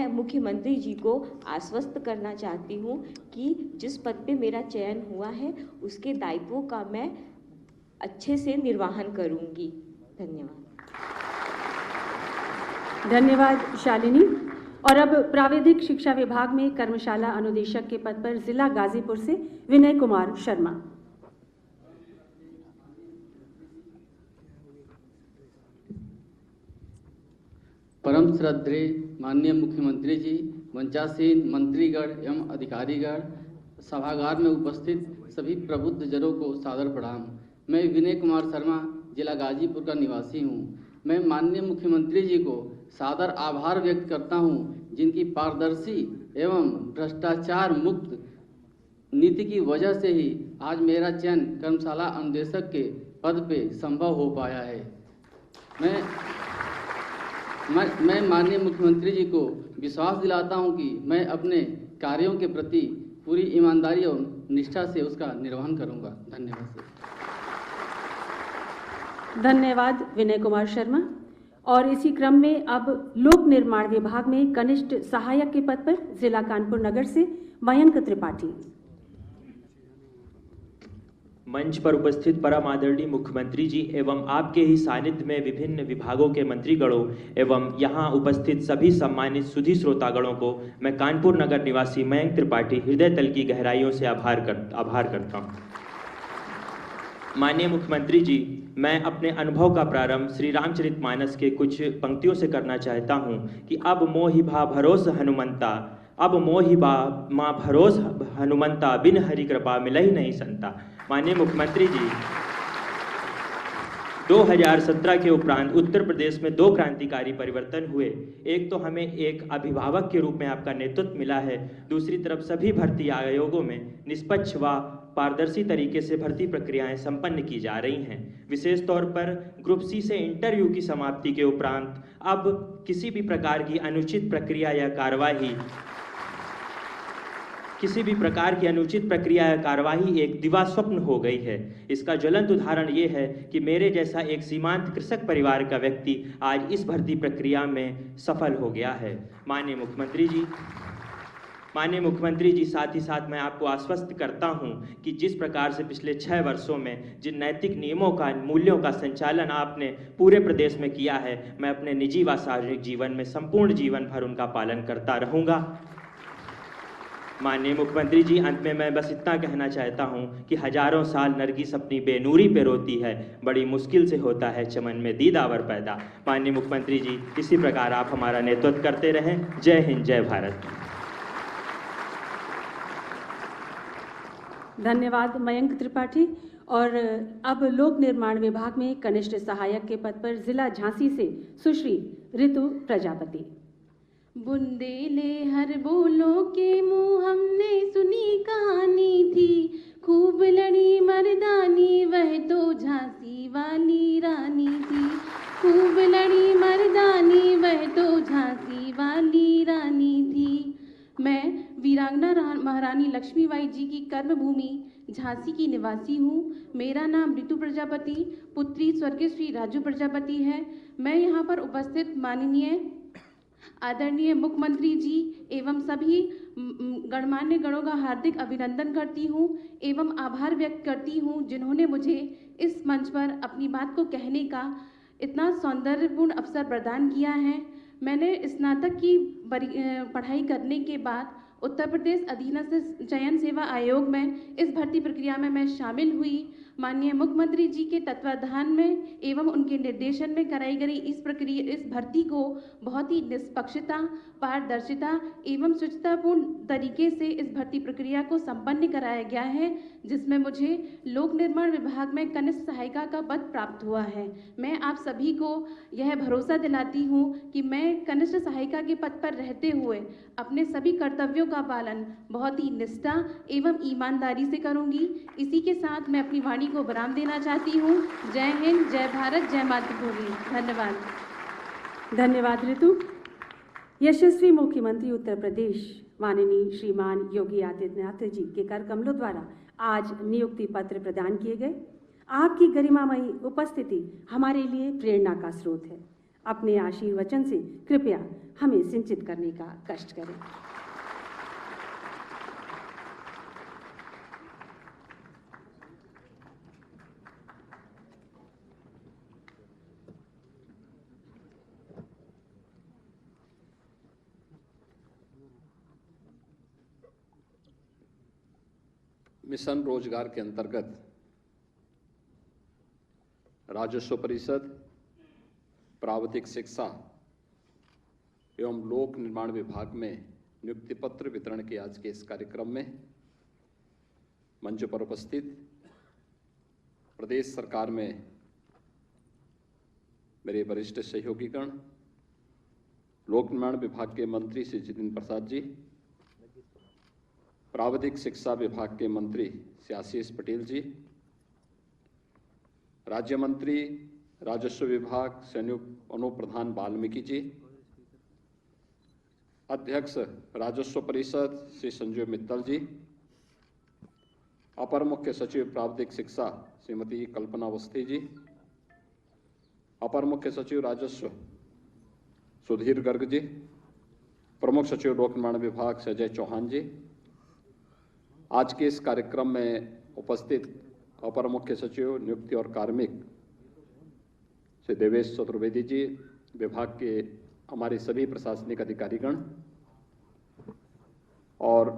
मुख्यमंत्री जी को आश्वस्त करना चाहती हूँ कि जिस पद पे मेरा चयन हुआ है उसके दायित्वों का मैं अच्छे से निर्वहन करूँगी। धन्यवाद। धन्यवाद शालिनी। और अब प्राविधिक शिक्षा विभाग में कर्मशाला अनुदेशक के पद पर जिला गाजीपुर से विनय कुमार शर्मा। परम श्रद्धेय माननीय मुख्यमंत्री जी, मंचासीन मंत्रीगण एवं अधिकारीगण, सभागार में उपस्थित सभी प्रबुद्ध जनों को सादर प्रणाम। मैं विनय कुमार शर्मा, जिला गाजीपुर का निवासी हूँ। मैं माननीय मुख्यमंत्री जी को सादर आभार व्यक्त करता हूँ जिनकी पारदर्शी एवं भ्रष्टाचार मुक्त नीति की वजह से ही आज मेरा चयन कर्मशाला अनुदेशक के पद पे संभव हो पाया है। मैं माननीय मुख्यमंत्री जी को विश्वास दिलाता हूं कि मैं अपने कार्यों के प्रति पूरी ईमानदारी और निष्ठा से उसका निर्वहन करूंगा। धन्यवाद। धन्यवाद विनय कुमार शर्मा। और इसी क्रम में अब लोक निर्माण विभाग में कनिष्ठ सहायक के पद पर जिला कानपुर नगर से मयंक त्रिपाठी। मंच पर उपस्थित परम आदरणीय मुख्यमंत्री जी एवं आपके ही सानिध्य में विभिन्न विभागों के मंत्रीगणों एवं यहाँ उपस्थित सभी सम्मानित सुधी श्रोतागणों को मैं कानपुर नगर निवासी मयंक त्रिपाठी हृदय तल की गहराइयों से आभार करता हूँ। माननीय मुख्यमंत्री जी, मैं अपने अनुभव का प्रारंभ श्री रामचरितमानस के कुछ पंक्तियों से करना चाहता हूँ कि अब मोहि भा भरोस हनुमंता, अब मोहि बा माँ भरोस हनुमंता, बिन हरि कृपा मिलहि नहीं संता। माननीय मुख्यमंत्री जी, 2017 के उपरांत उत्तर प्रदेश में 2 क्रांतिकारी परिवर्तन हुए। एक तो हमें एक अभिभावक के रूप में आपका नेतृत्व मिला है, दूसरी तरफ सभी भर्ती आयोगों में निष्पक्ष व पारदर्शी तरीके से भर्ती प्रक्रियाएं संपन्न की जा रही हैं। विशेष तौर पर ग्रुप सी से इंटरव्यू की समाप्ति के उपरांत अब किसी भी प्रकार की अनुचित प्रक्रिया या कार्यवाही एक दिवा स्वप्न हो गई है। इसका ज्वलंत उदाहरण ये है कि मेरे जैसा एक सीमांत कृषक परिवार का व्यक्ति आज इस भर्ती प्रक्रिया में सफल हो गया है। माननीय मुख्यमंत्री जी, साथ ही साथ मैं आपको आश्वस्त करता हूं कि जिस प्रकार से पिछले 6 वर्षों में जिन नैतिक नियमों का, मूल्यों का संचालन आपने पूरे प्रदेश में किया है, मैं अपने निजी व सार्वजनिक जीवन में संपूर्ण जीवन भर उनका पालन करता रहूंगा। माननीय मुख्यमंत्री जी, अंत में मैं बस इतना कहना चाहता हूं कि हजारों साल नरगिस अपनी बेनूरी पे रोती है, बड़ी मुश्किल से होता है चमन में दीदावर पैदा। माननीय मुख्यमंत्री जी, इसी प्रकार आप हमारा नेतृत्व करते रहें। जय हिंद, जय भारत। धन्यवाद मयंक त्रिपाठी। और अब लोक निर्माण विभाग में कनिष्ठ सहायक के पद पर जिला झांसी से सुश्री ऋतु प्रजापति। बुंदेले हर बोलों के मुंह हमने सुनी कहानी थी, खूब लड़ी मर्दानी वह तो झांसी वाली रानी थी, खूब लड़ी मर्दानी वह तो झांसी वाली रानी थी। मैं वीरांगना महारानी लक्ष्मीबाई जी की कर्मभूमि झांसी की निवासी हूँ। मेरा नाम ऋतु प्रजापति पुत्री स्वर्गीय श्री राजू प्रजापति है। मैं यहाँ पर उपस्थित माननीय आदरणीय मुख्यमंत्री जी एवं सभी गणमान्य गणों का हार्दिक अभिनंदन करती हूँ एवं आभार व्यक्त करती हूँ जिन्होंने मुझे इस मंच पर अपनी बात को कहने का इतना सौंदर्यपूर्ण अवसर प्रदान किया है। मैंने स्नातक की पढ़ाई करने के बाद उत्तर प्रदेश अधीनस्थ चयन सेवा आयोग में इस भर्ती प्रक्रिया में मैं शामिल हुई। माननीय मुख्यमंत्री जी के तत्वाधान में एवं उनके निर्देशन में कराई गई इस भर्ती को बहुत ही निष्पक्षता, पारदर्शिता एवं शुचितापूर्ण तरीके से इस भर्ती प्रक्रिया को संपन्न कराया गया है, जिसमें मुझे लोक निर्माण विभाग में कनिष्ठ सहायिका का पद प्राप्त हुआ है। मैं आप सभी को यह भरोसा दिलाती हूँ कि मैं कनिष्ठ सहायिका के पद पर रहते हुए अपने सभी कर्तव्यों का पालन बहुत ही निष्ठा एवं ईमानदारी से करूँगी। इसी के साथ मैं अपनी वाणी को विराम देना चाहती हूँ। जय हिंद, जय भारत, जय मातृभूमि। धन्यवाद। धन्यवाद ऋतु। यशस्वी मुख्यमंत्री उत्तर प्रदेश माननीय श्रीमान योगी आदित्यनाथ जी के कर कमलों द्वारा आज नियुक्ति पत्र प्रदान किए गए। आपकी गरिमामयी उपस्थिति हमारे लिए प्रेरणा का स्रोत है। अपने आशीर्वचन से कृपया हमें सिंचित करने का कष्ट करें। मिशन रोजगार के अंतर्गत राजस्व परिषद, प्राविधिक शिक्षा एवं लोक निर्माण विभाग में नियुक्ति पत्र वितरण के आज के इस कार्यक्रम में मंच पर उपस्थित प्रदेश सरकार में मेरे वरिष्ठ सहयोगीगण, लोक निर्माण विभाग के मंत्री श्री जितेंद्र प्रसाद जी, प्राविधिक शिक्षा विभाग के मंत्री श्री आशीष पटेल जी, राज्य मंत्री राजस्व विभाग संयुक्त अनुप प्रधान वाल्मीकि जी, अध्यक्ष राजस्व परिषद श्री संजय मित्तल जी, अपर मुख्य सचिव प्राविधिक शिक्षा श्रीमती कल्पना अवस्थी जी, अपर मुख्य सचिव राजस्व सुधीर गर्ग जी, प्रमुख सचिव लोक निर्माण विभाग संजय चौहान जी, आज के इस कार्यक्रम में उपस्थित अपर मुख्य सचिव नियुक्ति और कार्मिक श्री देवेश चतुर्वेदी जी, विभाग के हमारे सभी प्रशासनिक अधिकारीगण और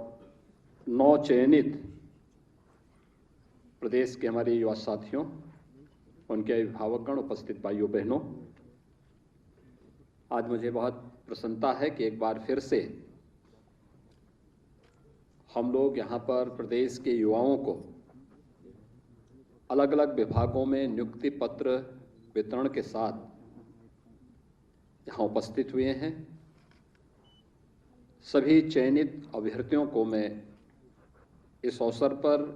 9 चयनित प्रदेश के हमारे युवा साथियों, उनके अभिभावकगण, उपस्थित भाइयों बहनों, आज मुझे बहुत प्रसन्नता है कि एक बार फिर से हम लोग यहाँ पर प्रदेश के युवाओं को अलग अलग विभागों में नियुक्ति पत्र वितरण के साथ यहाँ उपस्थित हुए हैं। सभी चयनित अभ्यर्थियों को मैं इस अवसर पर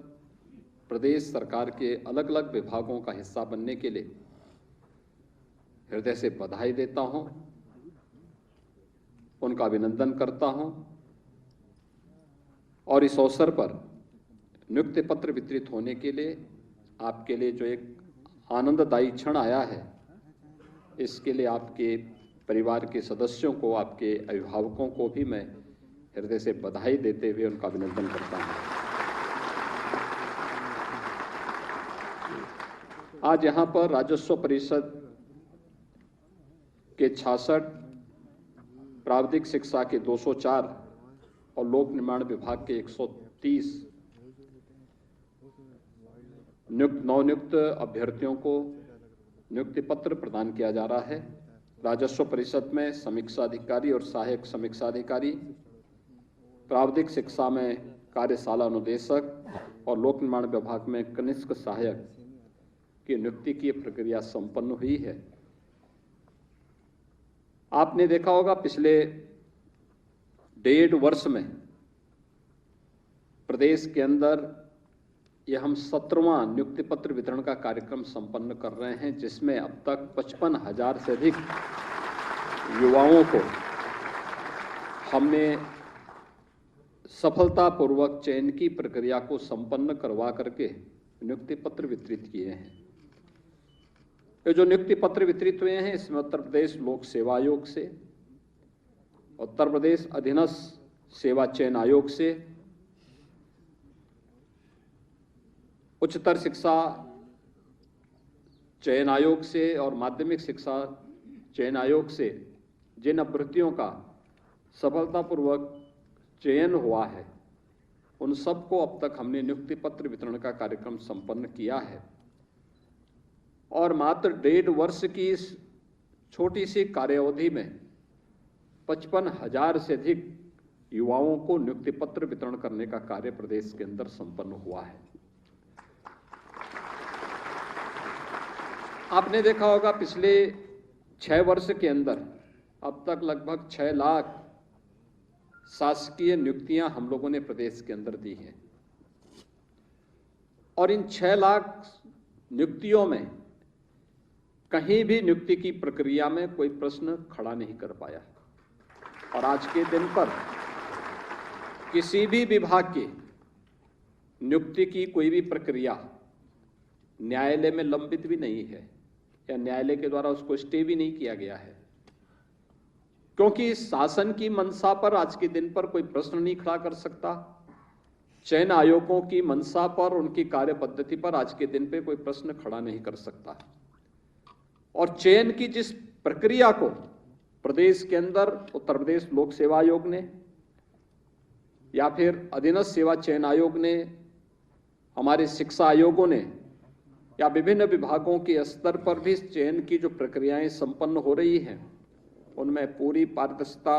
प्रदेश सरकार के अलग अलग विभागों का हिस्सा बनने के लिए हृदय से बधाई देता हूं, उनका अभिनंदन करता हूं और इस अवसर पर नियुक्ति पत्र वितरित होने के लिए आपके लिए जो एक आनंददायी क्षण आया है, इसके लिए आपके परिवार के सदस्यों को, आपके अभिभावकों को भी मैं हृदय से बधाई देते हुए उनका अभिनंदन करता हूं। आज यहाँ पर राजस्व परिषद के 66, प्राविधिक शिक्षा के 204 और लोक निर्माण विभाग के 130 नवनियुक्त अभ्यर्थियों को नियुक्ति पत्र प्रदान किया जा रहा है। राजस्व परिषद में समीक्षा अधिकारी और सहायक समीक्षा अधिकारी, प्राविधिक शिक्षा में कार्यशाला अनुदेशक और लोक निर्माण विभाग में कनिष्ठ सहायक की नियुक्ति की प्रक्रिया संपन्न हुई है। आपने देखा होगा पिछले 1.5 वर्ष में प्रदेश के अंदर यह हम 17वां नियुक्ति पत्र वितरण का कार्यक्रम संपन्न कर रहे हैं, जिसमें अब तक 55,000 से अधिक युवाओं को हमने सफलतापूर्वक चयन की प्रक्रिया को संपन्न करवा करके नियुक्ति पत्र वितरित किए हैं। ये जो नियुक्ति पत्र वितरित हुए हैं, इसमें उत्तर प्रदेश लोक सेवा आयोग से, उत्तर प्रदेश अधीनस्थ सेवा चयन आयोग से, उच्चतर शिक्षा चयन आयोग से और माध्यमिक शिक्षा चयन आयोग से जिन अभ्यर्थियों का सफलतापूर्वक चयन हुआ है, उन सबको अब तक हमने नियुक्ति पत्र वितरण का कार्यक्रम संपन्न किया है। और मात्र 1.5 वर्ष की इस छोटी सी कार्यावधि में 55,000 से अधिक युवाओं को नियुक्ति पत्र वितरण करने का कार्य प्रदेश के अंदर संपन्न हुआ है। आपने देखा होगा पिछले 6 वर्ष के अंदर अब तक लगभग 6 लाख शासकीय नियुक्तियां हम लोगों ने प्रदेश के अंदर दी हैं और इन 6 लाख नियुक्तियों में कहीं भी नियुक्ति की प्रक्रिया में कोई प्रश्न खड़ा नहीं कर पाया। और आज के दिन पर किसी भी विभाग की नियुक्ति की कोई भी प्रक्रिया न्यायालय में लंबित भी नहीं है या न्यायालय के द्वारा उसको स्टे भी नहीं किया गया है, क्योंकि शासन की मंशा पर आज के दिन पर कोई प्रश्न नहीं खड़ा कर सकता। चयन आयोगों की मंशा पर, उनकी कार्य पद्धति पर आज के दिन पे कोई प्रश्न खड़ा नहीं कर सकता। और चयन की जिस प्रक्रिया को प्रदेश के अंदर उत्तर प्रदेश लोक सेवा आयोग ने या फिर अधीनस्थ सेवा चयन आयोग ने, हमारे शिक्षा आयोगों ने या विभिन्न विभागों के स्तर पर भी चयन की जो प्रक्रियाएं संपन्न हो रही हैं, उनमें पूरी पारदर्शिता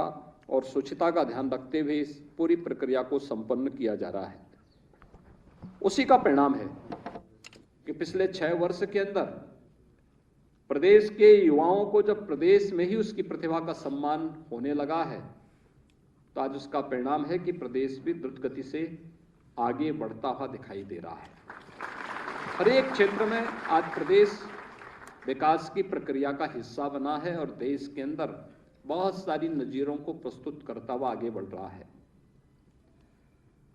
और शुचिता का ध्यान रखते हुए इस पूरी प्रक्रिया को संपन्न किया जा रहा है। उसी का परिणाम है कि पिछले 6 वर्ष के अंदर प्रदेश के युवाओं को जब प्रदेश में ही उसकी प्रतिभा का सम्मान होने लगा है, तो आज उसका परिणाम है कि प्रदेश भी द्रुत गति से आगे बढ़ता हुआ दिखाई दे रहा है। हर एक क्षेत्र में आज प्रदेश विकास की प्रक्रिया का हिस्सा बना है और देश के अंदर बहुत सारी नजीरों को प्रस्तुत करता हुआ आगे बढ़ रहा है।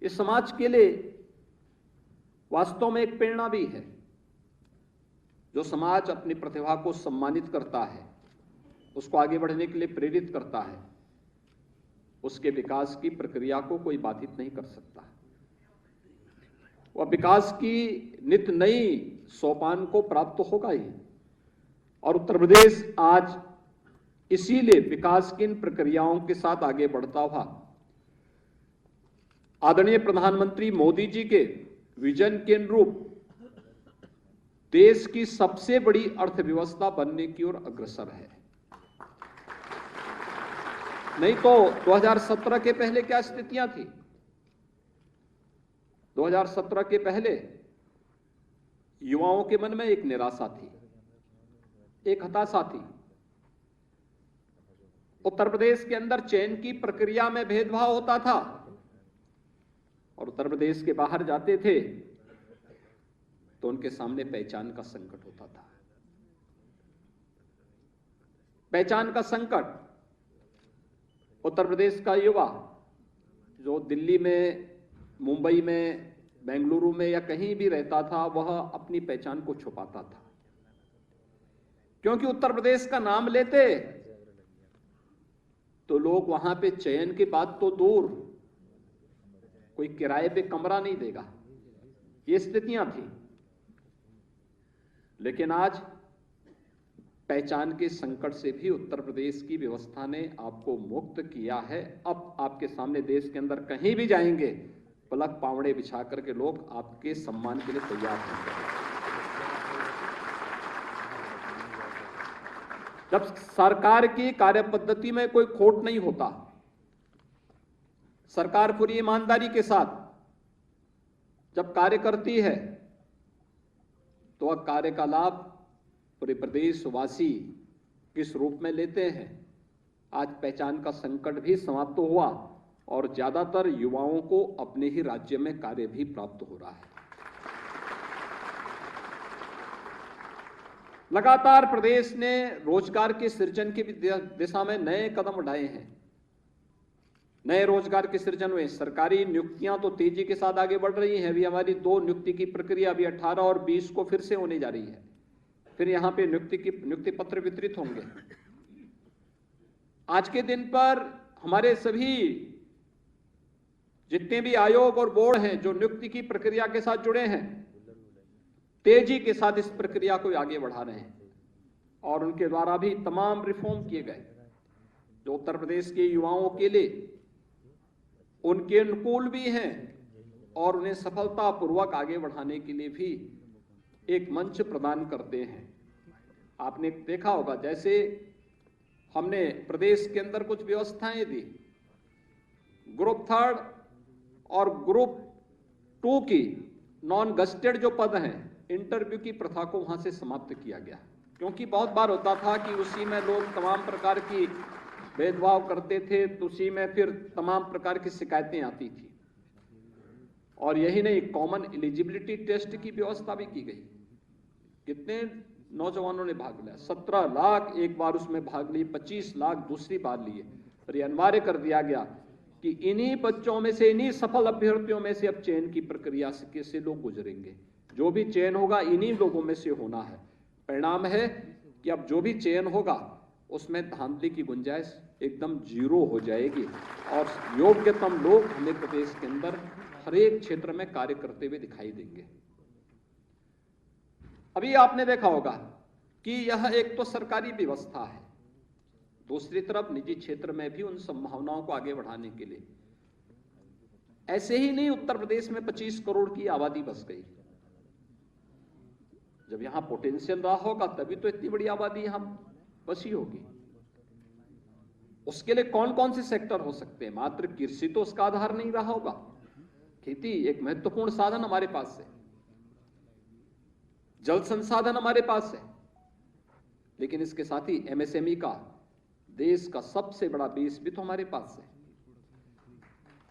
इस समाज के लिए वास्तव में एक प्रेरणा भी है। जो समाज अपनी प्रतिभा को सम्मानित करता है, उसको आगे बढ़ने के लिए प्रेरित करता है, उसके विकास की प्रक्रिया को कोई बाधित नहीं कर सकता। वह विकास की नित नई सोपान को प्राप्त होगा ही। और उत्तर प्रदेश आज इसीलिए विकास की इन प्रक्रियाओं के साथ आगे बढ़ता हुआ आदरणीय प्रधानमंत्री मोदी जी के विजन के अनुरूप देश की सबसे बड़ी अर्थव्यवस्था बनने की ओर अग्रसर है। नहीं तो 2017 के पहले क्या स्थितियां थी? 2017 के पहले युवाओं के मन में एक निराशा थी, एक हताशा थी। उत्तर प्रदेश के अंदर चयन की प्रक्रिया में भेदभाव होता था और उत्तर प्रदेश के बाहर जाते थे तो उनके सामने पहचान का संकट होता था। पहचान का संकट। उत्तर प्रदेश का युवा जो दिल्ली में, मुंबई में, बेंगलुरु में या कहीं भी रहता था, वह अपनी पहचान को छुपाता था, क्योंकि उत्तर प्रदेश का नाम लेते तो लोग वहां पे चयन की बात तो दूर, कोई किराए पे कमरा नहीं देगा। ये स्थितियां थी। लेकिन आज पहचान के संकट से भी उत्तर प्रदेश की व्यवस्था ने आपको मुक्त किया है। अब आपके सामने देश के अंदर कहीं भी जाएंगे, पलक पावड़े बिछा करके लोग आपके सम्मान के लिए तैयार हैं। जब सरकार की कार्यपद्धति में कोई खोट नहीं होता, सरकार पूरी ईमानदारी के साथ जब कार्य करती है, तो वह कार्य का लाभ पूरे प्रदेशवासी किस रूप में लेते हैं। आज पहचान का संकट भी समाप्त हुआ और ज्यादातर युवाओं को अपने ही राज्य में कार्य भी प्राप्त हो रहा है। लगातार प्रदेश ने रोजगार के सृजन की दिशा में नए कदम उठाए हैं। नए रोजगार के सृजन में सरकारी नियुक्तियां तो तेजी के साथ आगे बढ़ रही हैं। अभी हमारी 2 नियुक्ति की प्रक्रिया अभी 18 और 20 को फिर से होने जा रही है। फिर यहां पे नियुक्ति पत्र वितरित होंगे। आज के दिन पर हमारे सभी जितने भी आयोग और बोर्ड हैं जो नियुक्ति की प्रक्रिया के साथ जुड़े हैं, तेजी के साथ इस प्रक्रिया को आगे बढ़ा रहे हैं और उनके द्वारा भी तमाम रिफॉर्म किए गए जो उत्तर प्रदेश के युवाओं के लिए उनके अनुकूल भी हैं और उन्हें सफलतापूर्वक आगे बढ़ाने के लिए भी एक मंच प्रदान करते हैं। आपने देखा होगा, जैसे हमने प्रदेश के अंदर कुछ व्यवस्थाएं दी, ग्रुप 3 और ग्रुप 2 की नॉन गस्टेड जो पद हैं, इंटरव्यू की प्रथा को वहां से समाप्त किया गया, क्योंकि बहुत बार होता था कि उसी में लोग तमाम प्रकार की भेदभाव करते थे, तो उसी में फिर तमाम प्रकार की शिकायतें आती थी। और यही नहीं, कॉमन एलिजिबिलिटी टेस्ट की व्यवस्था भी की गई। कितने नौजवानों ने भाग लिया? 17 लाख एक बार उसमें भाग लिए, 25 लाख दूसरी बार लिए। और यह अनिवार्य कर दिया गया कि इन्हीं बच्चों में से, इन्हीं सफल अभ्यर्थियों में से अब चयन की प्रक्रिया से लोग गुजरेंगे। जो भी चयन होगा इन्हीं लोगों में से होना है। परिणाम है कि अब जो भी चयन होगा उसमें धांधली की गुंजाइश एकदम 0 हो जाएगी और योग्यतम लोग हमें प्रदेश के अंदर हर एक क्षेत्र में कार्य करते हुए दिखाई देंगे। अभी आपने देखा होगा कि यह एक तो सरकारी व्यवस्था है, दूसरी तरफ निजी क्षेत्र में भी उन संभावनाओं को आगे बढ़ाने के लिए। ऐसे ही नहीं उत्तर प्रदेश में 25 करोड़ की आबादी बस गई। जब यहां पोटेंशियल रहा होगा तभी तो इतनी बड़ी आबादी यहां बसी होगी। उसके लिए कौन कौन से सेक्टर हो सकते हैं? मात्र कृषि तो उसका आधार नहीं रहा होगा। खेती एक महत्वपूर्ण साधन हमारे पास है, जल संसाधन हमारे पास है, लेकिन इसके साथ ही एमएसएमई का देश का सबसे बड़ा बेस भी तो हमारे पास है।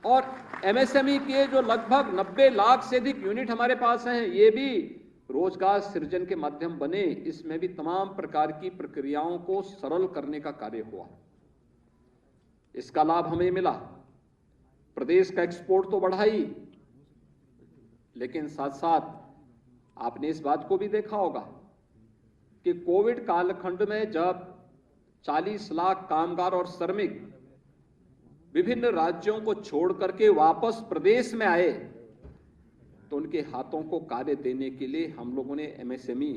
और एमएसएमई के जो लगभग 90 लाख से अधिक यूनिट हमारे पास हैं, ये भी रोजगार सृजन के माध्यम बने। इसमें भी तमाम प्रकार की प्रक्रियाओं को सरल करने का कार्य हुआ। इसका लाभ हमें मिला। प्रदेश का एक्सपोर्ट तो बढ़ा ही, लेकिन साथ साथ आपने इस बात को भी देखा होगा कि कोविड कालखंड में जब 40 लाख कामगार और श्रमिक विभिन्न राज्यों को छोड़ करके वापस प्रदेश में आए, तो उनके हाथों को कार्य देने के लिए हम लोगों ने एमएसएमई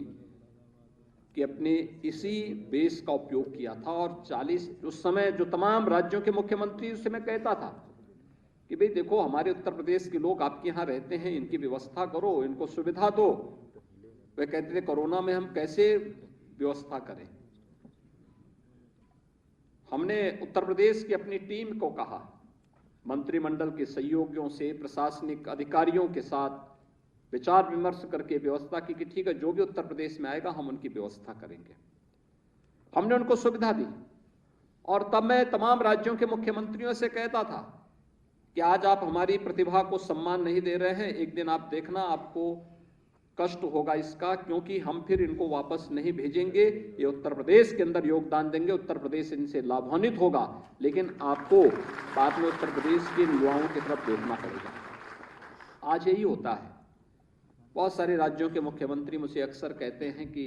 कि अपने इसी बेस का उपयोग किया था। और 40 उस समय जो तमाम राज्यों के मुख्यमंत्री उससे मैं कहता था कि भाई देखो, हमारे उत्तर प्रदेश के लोग आपके यहाँ रहते हैं, इनकी व्यवस्था करो, इनको सुविधा दो। वे कहते थे कोरोना में हम कैसे व्यवस्था करें। हमने उत्तर प्रदेश की अपनी टीम को कहा, मंत्रिमंडल के सहयोगियों से, प्रशासनिक अधिकारियों के साथ विचार विमर्श करके व्यवस्था की कि ठीक है, जो भी उत्तर प्रदेश में आएगा हम उनकी व्यवस्था करेंगे। हमने उनको सुविधा दी और तब मैं तमाम राज्यों के मुख्यमंत्रियों से कहता था कि आज आप हमारी प्रतिभा को सम्मान नहीं दे रहे हैं, एक दिन आप देखना आपको कष्ट होगा इसका, क्योंकि हम फिर इनको वापस नहीं भेजेंगे। ये उत्तर प्रदेश के अंदर योगदान देंगे, उत्तर प्रदेश इनसे लाभान्वित होगा, लेकिन आपको बाद में उत्तर प्रदेश के युवाओं की तरफ देखना पड़ेगा। आज यही होता है। बहुत सारे राज्यों के मुख्यमंत्री मुझे अक्सर कहते हैं कि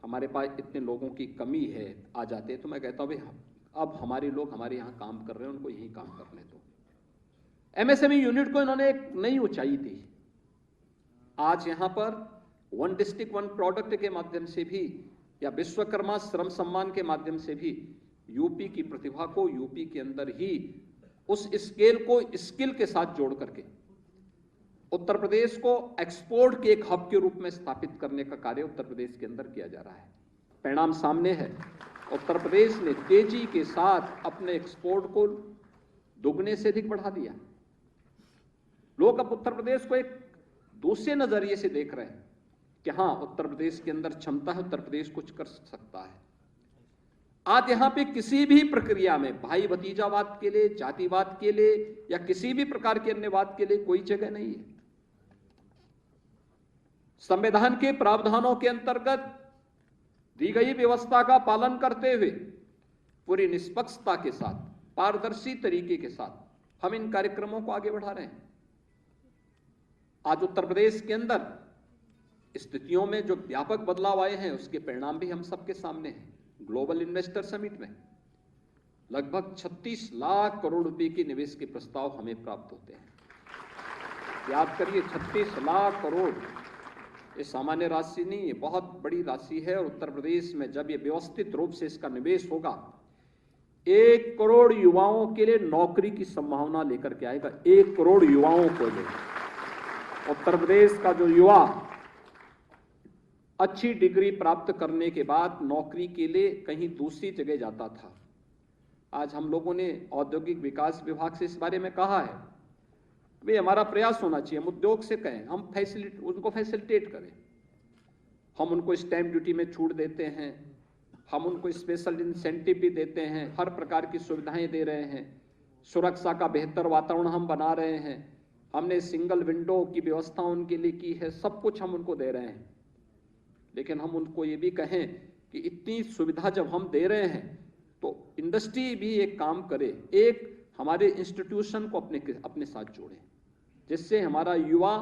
हमारे पास इतने लोगों की कमी है, आ जाते हैं। तो मैं कहता हूं भाई अब हमारे लोग हमारे यहाँ काम कर रहे हैं, उनको यहीं काम करने दो। एमएसएमई यूनिट को इन्होंने एक नई ऊंचाई दी। आज यहां पर वन डिस्ट्रिक्ट वन प्रोडक्ट के माध्यम से भी या विश्वकर्मा श्रम सम्मान के माध्यम से भी यूपी की प्रतिभा को यूपी के अंदर ही उस स्केल को स्किल के साथ जोड़ करके उत्तर प्रदेश को एक्सपोर्ट के एक हब के रूप में स्थापित करने का कार्य उत्तर प्रदेश के अंदर किया जा रहा है। परिणाम सामने है। उत्तर प्रदेश ने तेजी के साथ अपने एक्सपोर्ट को दोगुने से अधिक बढ़ा दिया। लोग अब उत्तर प्रदेश को एक दूसरे नजरिए से देख रहे हैं कि हां, उत्तर प्रदेश के अंदर क्षमता है, उत्तर प्रदेश कुछ कर सकता है। आज यहां पे किसी भी प्रक्रिया में भाई भतीजावाद के लिए, जातिवाद के लिए या किसी भी प्रकार के अन्यवाद के लिए कोई जगह नहीं है। संविधान के प्रावधानों के अंतर्गत दी गई व्यवस्था का पालन करते हुए पूरी निष्पक्षता के साथ, पारदर्शी तरीके के साथ हम इन कार्यक्रमों को आगे बढ़ा रहे हैं। आज उत्तर प्रदेश के अंदर स्थितियों में जो व्यापक बदलाव आए हैं उसके परिणाम भी हम सबके सामने हैं। ग्लोबल इन्वेस्टर समिट में लगभग 36 लाख करोड़ रुपए के निवेश के प्रस्ताव हमें प्राप्त होते हैं। याद करिए, 36 लाख करोड़ ये सामान्य राशि नहीं, ये बहुत बड़ी राशि है। और उत्तर प्रदेश में जब ये व्यवस्थित रूप से इसका निवेश होगा, 1 करोड़ युवाओं के लिए नौकरी की संभावना लेकर के आएगा। 1 करोड़ युवाओं को लेकर उत्तर प्रदेश का जो युवा अच्छी डिग्री प्राप्त करने के बाद नौकरी के लिए कहीं दूसरी जगह जाता था, आज हम लोगों ने औद्योगिक विकास विभाग से इस बारे में कहा है भाई हमारा प्रयास होना चाहिए, हम उद्योग से कहें, हम उनको फैसिलिटेट करें। हम उनको स्टैंप ड्यूटी में छूट देते हैं, हम उनको स्पेशल इंसेंटिव भी देते हैं, हर प्रकार की सुविधाएं दे रहे हैं, सुरक्षा का बेहतर वातावरण हम बना रहे हैं, हमने सिंगल विंडो की व्यवस्था उनके लिए की है, सब कुछ हम उनको दे रहे हैं। लेकिन हम उनको ये भी कहें कि इतनी सुविधा जब हम दे रहे हैं तो इंडस्ट्री भी एक काम करे, एक हमारे इंस्टीट्यूशन को अपने साथ जोड़े, जिससे हमारा युवा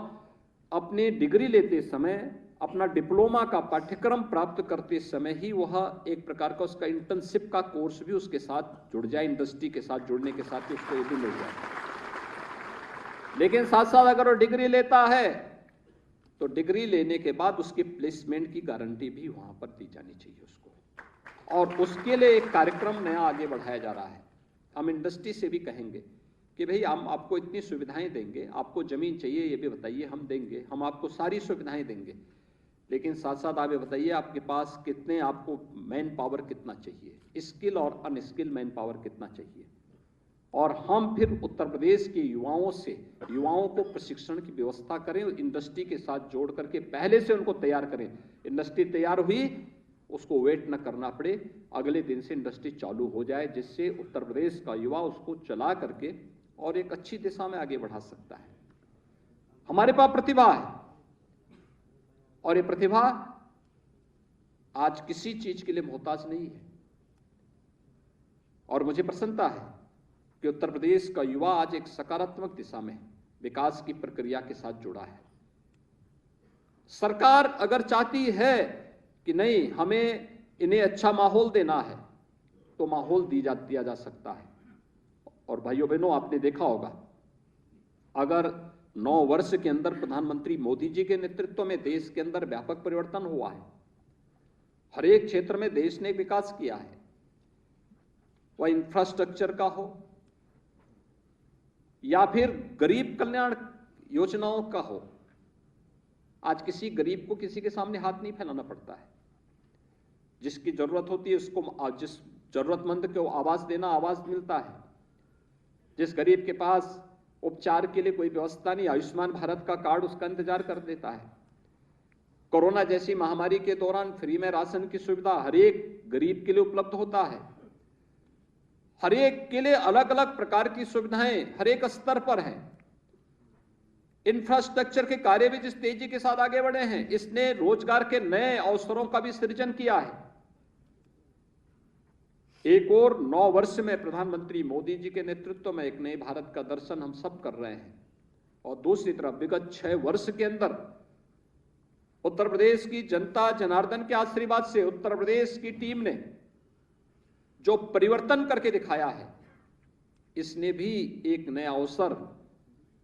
अपने डिग्री लेते समय, अपना डिप्लोमा का पाठ्यक्रम प्राप्त करते समय ही वह एक प्रकार का उसका इंटर्नशिप का कोर्स भी उसके साथ जुड़ जाए, इंडस्ट्री के साथ जुड़ने के साथ ही उसको ये भी मिल जाए। लेकिन साथ साथ अगर वो डिग्री लेता है तो डिग्री लेने के बाद उसके प्लेसमेंट की गारंटी भी वहां पर दी जानी चाहिए उसको। और उसके लिए एक कार्यक्रम नया आगे बढ़ाया जा रहा है। हम इंडस्ट्री से भी कहेंगे कि भाई हम आपको इतनी सुविधाएं देंगे, आपको जमीन चाहिए ये भी बताइए, हम देंगे, हम आपको सारी सुविधाएं देंगे, लेकिन साथ साथ आप ये बताइए आपके पास कितने, आपको मैन पावर कितना चाहिए, स्किल और अनस्किल मैन पावर कितना चाहिए। और हम फिर उत्तर प्रदेश के युवाओं को प्रशिक्षण की व्यवस्था करें, इंडस्ट्री के साथ जोड़ करके पहले से उनको तैयार करें। इंडस्ट्री तैयार हुई, उसको वेट न करना पड़े, अगले दिन से इंडस्ट्री चालू हो जाए, जिससे उत्तर प्रदेश का युवा उसको चला करके और एक अच्छी दिशा में आगे बढ़ा सकता है। हमारे पास प्रतिभा है और ये प्रतिभा आज किसी चीज के लिए मोहताज नहीं है। और मुझे प्रसन्नता है कि उत्तर प्रदेश का युवा आज एक सकारात्मक दिशा में विकास की प्रक्रिया के साथ जुड़ा है। सरकार अगर चाहती है कि नहीं हमें इन्हें अच्छा माहौल देना है तो माहौल दिया जा सकता है। और भाइयों बहनों, आपने देखा होगा अगर 9 वर्ष के अंदर प्रधानमंत्री मोदी जी के नेतृत्व में देश के अंदर व्यापक परिवर्तन हुआ है, हर एक क्षेत्र में देश ने विकास किया है, वह इंफ्रास्ट्रक्चर का हो या फिर गरीब कल्याण योजनाओं का हो आज किसी गरीब को किसी के सामने हाथ नहीं फैलाना पड़ता है। जिसकी जरूरत होती है उसको, जिस जरूरतमंद को आवाज देना, आवाज मिलता है। जिस गरीब के पास उपचार के लिए कोई व्यवस्था नहीं, आयुष्मान भारत का कार्ड उसका इंतजार कर देता है। कोरोना जैसी महामारी के दौरान फ्री में राशन की सुविधा हर एक गरीब के लिए उपलब्ध होता है। हर एक के लिए अलग अलग प्रकार की सुविधाएं हर एक स्तर पर हैं। इंफ्रास्ट्रक्चर के कार्य भी जिस तेजी के साथ आगे बढ़े हैं, इसने रोजगार के नए अवसरों का भी सृजन किया है। एक और 9 वर्ष में प्रधानमंत्री मोदी जी के नेतृत्व में एक नए भारत का दर्शन हम सब कर रहे हैं। और दूसरी तरफ विगत 6 वर्ष के अंदर उत्तर प्रदेश की जनता जनार्दन के आशीर्वाद से उत्तर प्रदेश की टीम ने जो परिवर्तन करके दिखाया है, इसने भी एक नया अवसर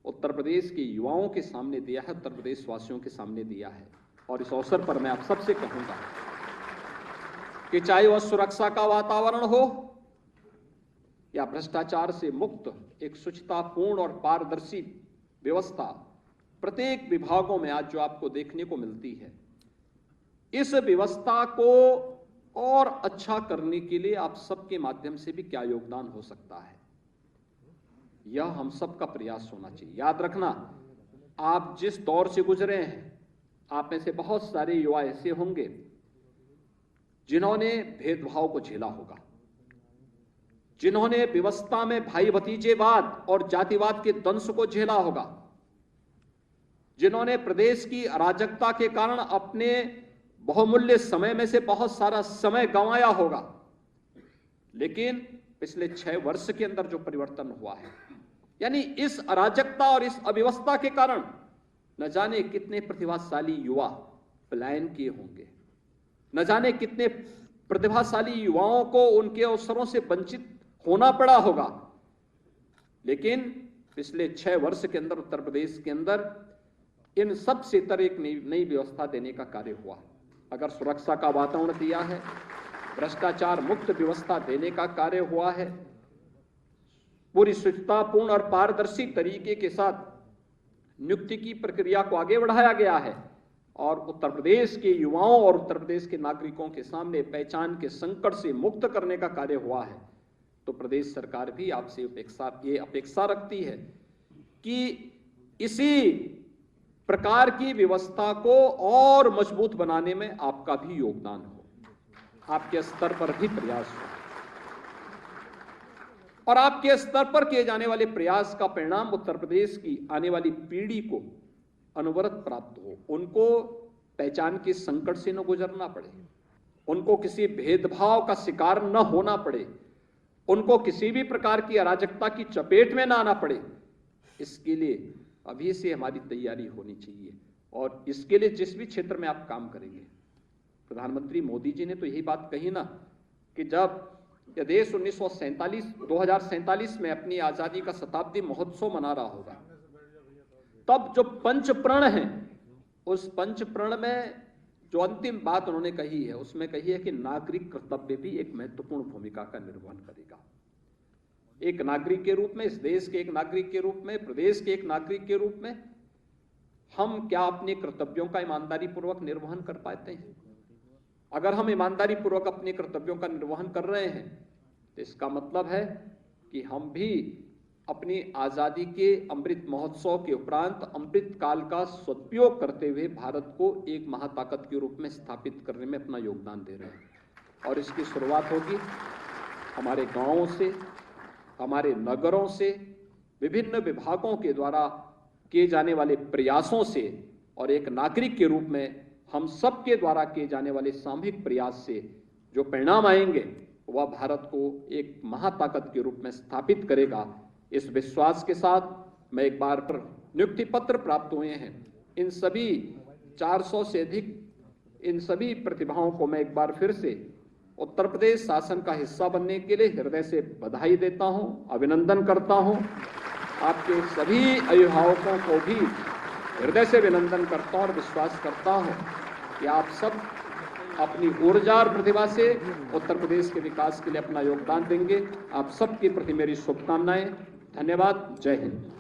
उत्तर प्रदेश के युवाओं के सामने दिया है, उत्तर प्रदेश वासियों के सामने दिया है। और इस अवसर पर मैं आप सबसे कहूंगा कि चाहे वह सुरक्षा का वातावरण हो या भ्रष्टाचार से मुक्त एक शुचितापूर्ण और पारदर्शी व्यवस्था, प्रत्येक विभागों में आज जो आपको देखने को मिलती है, इस व्यवस्था को और अच्छा करने के लिए आप सबके माध्यम से भी क्या योगदान हो सकता है, यह हम सबका प्रयास होना चाहिए। याद रखना, आप जिस दौर से गुजरे हैं, आप में से बहुत सारे युवा ऐसे होंगे जिन्होंने भेदभाव को झेला होगा, जिन्होंने व्यवस्था में भाई भतीजेवाद और जातिवाद के दंश को झेला होगा, जिन्होंने प्रदेश की अराजकता के कारण अपने बहुमूल्य समय में से बहुत सारा समय गंवाया होगा। लेकिन पिछले 6 वर्ष के अंदर जो परिवर्तन हुआ है, यानी इस अराजकता और इस अव्यवस्था के कारण न जाने कितने प्रतिभाशाली युवा पलायन किए होंगे, न जाने कितने प्रतिभाशाली युवाओं को उनके अवसरों से वंचित होना पड़ा होगा। लेकिन पिछले 6 वर्ष के अंदर उत्तर प्रदेश के अंदर इन सब से तर एक नई व्यवस्था देने का कार्य हुआ। अगर सुरक्षा का वातावरण दिया है, भ्रष्टाचार मुक्त व्यवस्था देने का कार्य हुआ है, पूरी शुचितापूर्ण और पारदर्शी तरीके के साथ नियुक्ति की प्रक्रिया को आगे बढ़ाया गया है, और उत्तर प्रदेश के युवाओं और उत्तर प्रदेश के नागरिकों के सामने पहचान के संकट से मुक्त करने का कार्य हुआ है, तो प्रदेश सरकार भी आपसे अपेक्षा रखती है कि इसी प्रकार की व्यवस्था को और मजबूत बनाने में आपका भी योगदान हो, आपके स्तर पर भी प्रयास हो, और आपके स्तर पर किए जाने वाले प्रयास का परिणाम उत्तर प्रदेश की आने वाली पीढ़ी को अनवरत प्राप्त हो, उनको पहचान के संकट से न गुजरना पड़े, उनको किसी भेदभाव का शिकार न होना पड़े, उनको किसी भी प्रकार की अराजकता की चपेट में न आना पड़े। इसके लिए अभी से हमारी तैयारी होनी चाहिए, और इसके लिए जिस भी क्षेत्र में आप काम करेंगे, प्रधानमंत्री मोदी जी ने तो यही बात कही ना कि जब यह देश 2047 में अपनी आजादी का शताब्दी महोत्सव मना रहा होगा, तब जो पंच प्रण है, उस पंच प्रण में जो अंतिम बात उन्होंने कही है, उसमें कही है कि नागरिक कर्तव्य भी एक महत्वपूर्ण भूमिका का निर्वहन करेगा। एक नागरिक के रूप में, इस देश के एक नागरिक के रूप में, प्रदेश के एक नागरिक के रूप में हम क्या अपने कर्तव्यों का ईमानदारी पूर्वक निर्वहन कर पाते हैं? अगर हम ईमानदारी पूर्वक अपने कर्तव्यों का निर्वहन कर रहे हैं, तो इसका मतलब है कि हम भी अपनी आजादी के अमृत महोत्सव के उपरांत अमृत काल का सदुपयोग करते हुए भारत को एक महाताकत के रूप में स्थापित करने में अपना योगदान दे रहे हैं। और इसकी शुरुआत होगी हमारे गांवों से, हमारे नगरों से, विभिन्न विभागों के द्वारा किए जाने वाले प्रयासों से, और एक नागरिक के रूप में हम सब के द्वारा किए जाने वाले सामूहिक प्रयास से जो परिणाम आएंगे, वह भारत को एक महाताकत के रूप में स्थापित करेगा। इस विश्वास के साथ मैं एक बार पर नियुक्ति पत्र प्राप्त हुए हैं, इन सभी 400 से अधिक इन सभी प्रतिभाओं को मैं एक बार फिर से उत्तर प्रदेश शासन का हिस्सा बनने के लिए हृदय से बधाई देता हूं, अभिनंदन करता हूं। आपके सभी अभिभावकों को भी हृदय से अभिनंदन करता हूं और विश्वास करता हूं कि आप सब अपनी ऊर्जा और प्रतिभा से उत्तर प्रदेश के विकास के लिए अपना योगदान देंगे। आप सबके प्रति मेरी शुभकामनाएं। धन्यवाद। जय हिंद।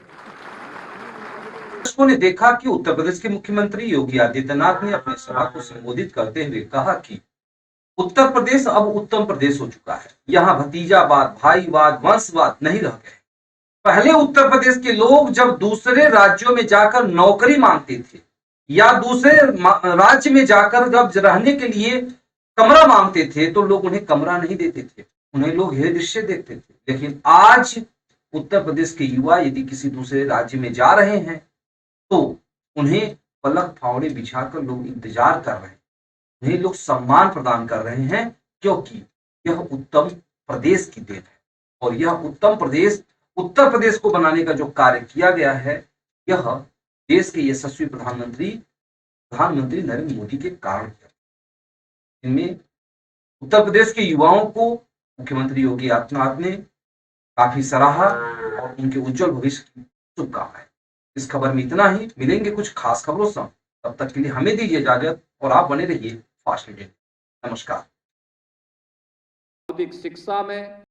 दर्शकों ने देखा कि उत्तर प्रदेश के मुख्यमंत्री योगी आदित्यनाथ ने अपने सभा को संबोधित करते हुए कहा कि उत्तर प्रदेश अब उत्तम प्रदेश हो चुका है। यहाँ भतीजावाद, भाईवाद, वंशवाद नहीं रह गए। पहले उत्तर प्रदेश के लोग जब दूसरे राज्यों में जाकर नौकरी मांगते थे या दूसरे राज्य में जाकर जब रहने के लिए कमरा मांगते थे तो लोग उन्हें कमरा नहीं देते थे, उन्हें लोग हे दृश्य देखते थे। लेकिन आज उत्तर प्रदेश के युवा यदि किसी दूसरे राज्य में जा रहे हैं तो उन्हें पलक फावड़े बिछाकर लोग इंतजार कर रहे हैं, उन्हें लोग सम्मान प्रदान कर रहे हैं, क्योंकि यह उत्तम प्रदेश की देन है। और यह उत्तम प्रदेश, उत्तर प्रदेश को बनाने का जो कार्य किया गया है, यह देश के यशस्वी प्रधानमंत्री नरेंद्र मोदी के कारण है। इनमें उत्तर प्रदेश के युवाओं को मुख्यमंत्री योगी आदित्यनाथ ने काफी सराहा और उनके उज्जवल भविष्य की शुभकामनाएं। इस खबर में इतना ही, मिलेंगे कुछ खास खबरों से। तब तक के लिए हमें दीजिए इजाजत और आप बने रहिए फास्ट न्यूज। नमस्कार। शिक्षा में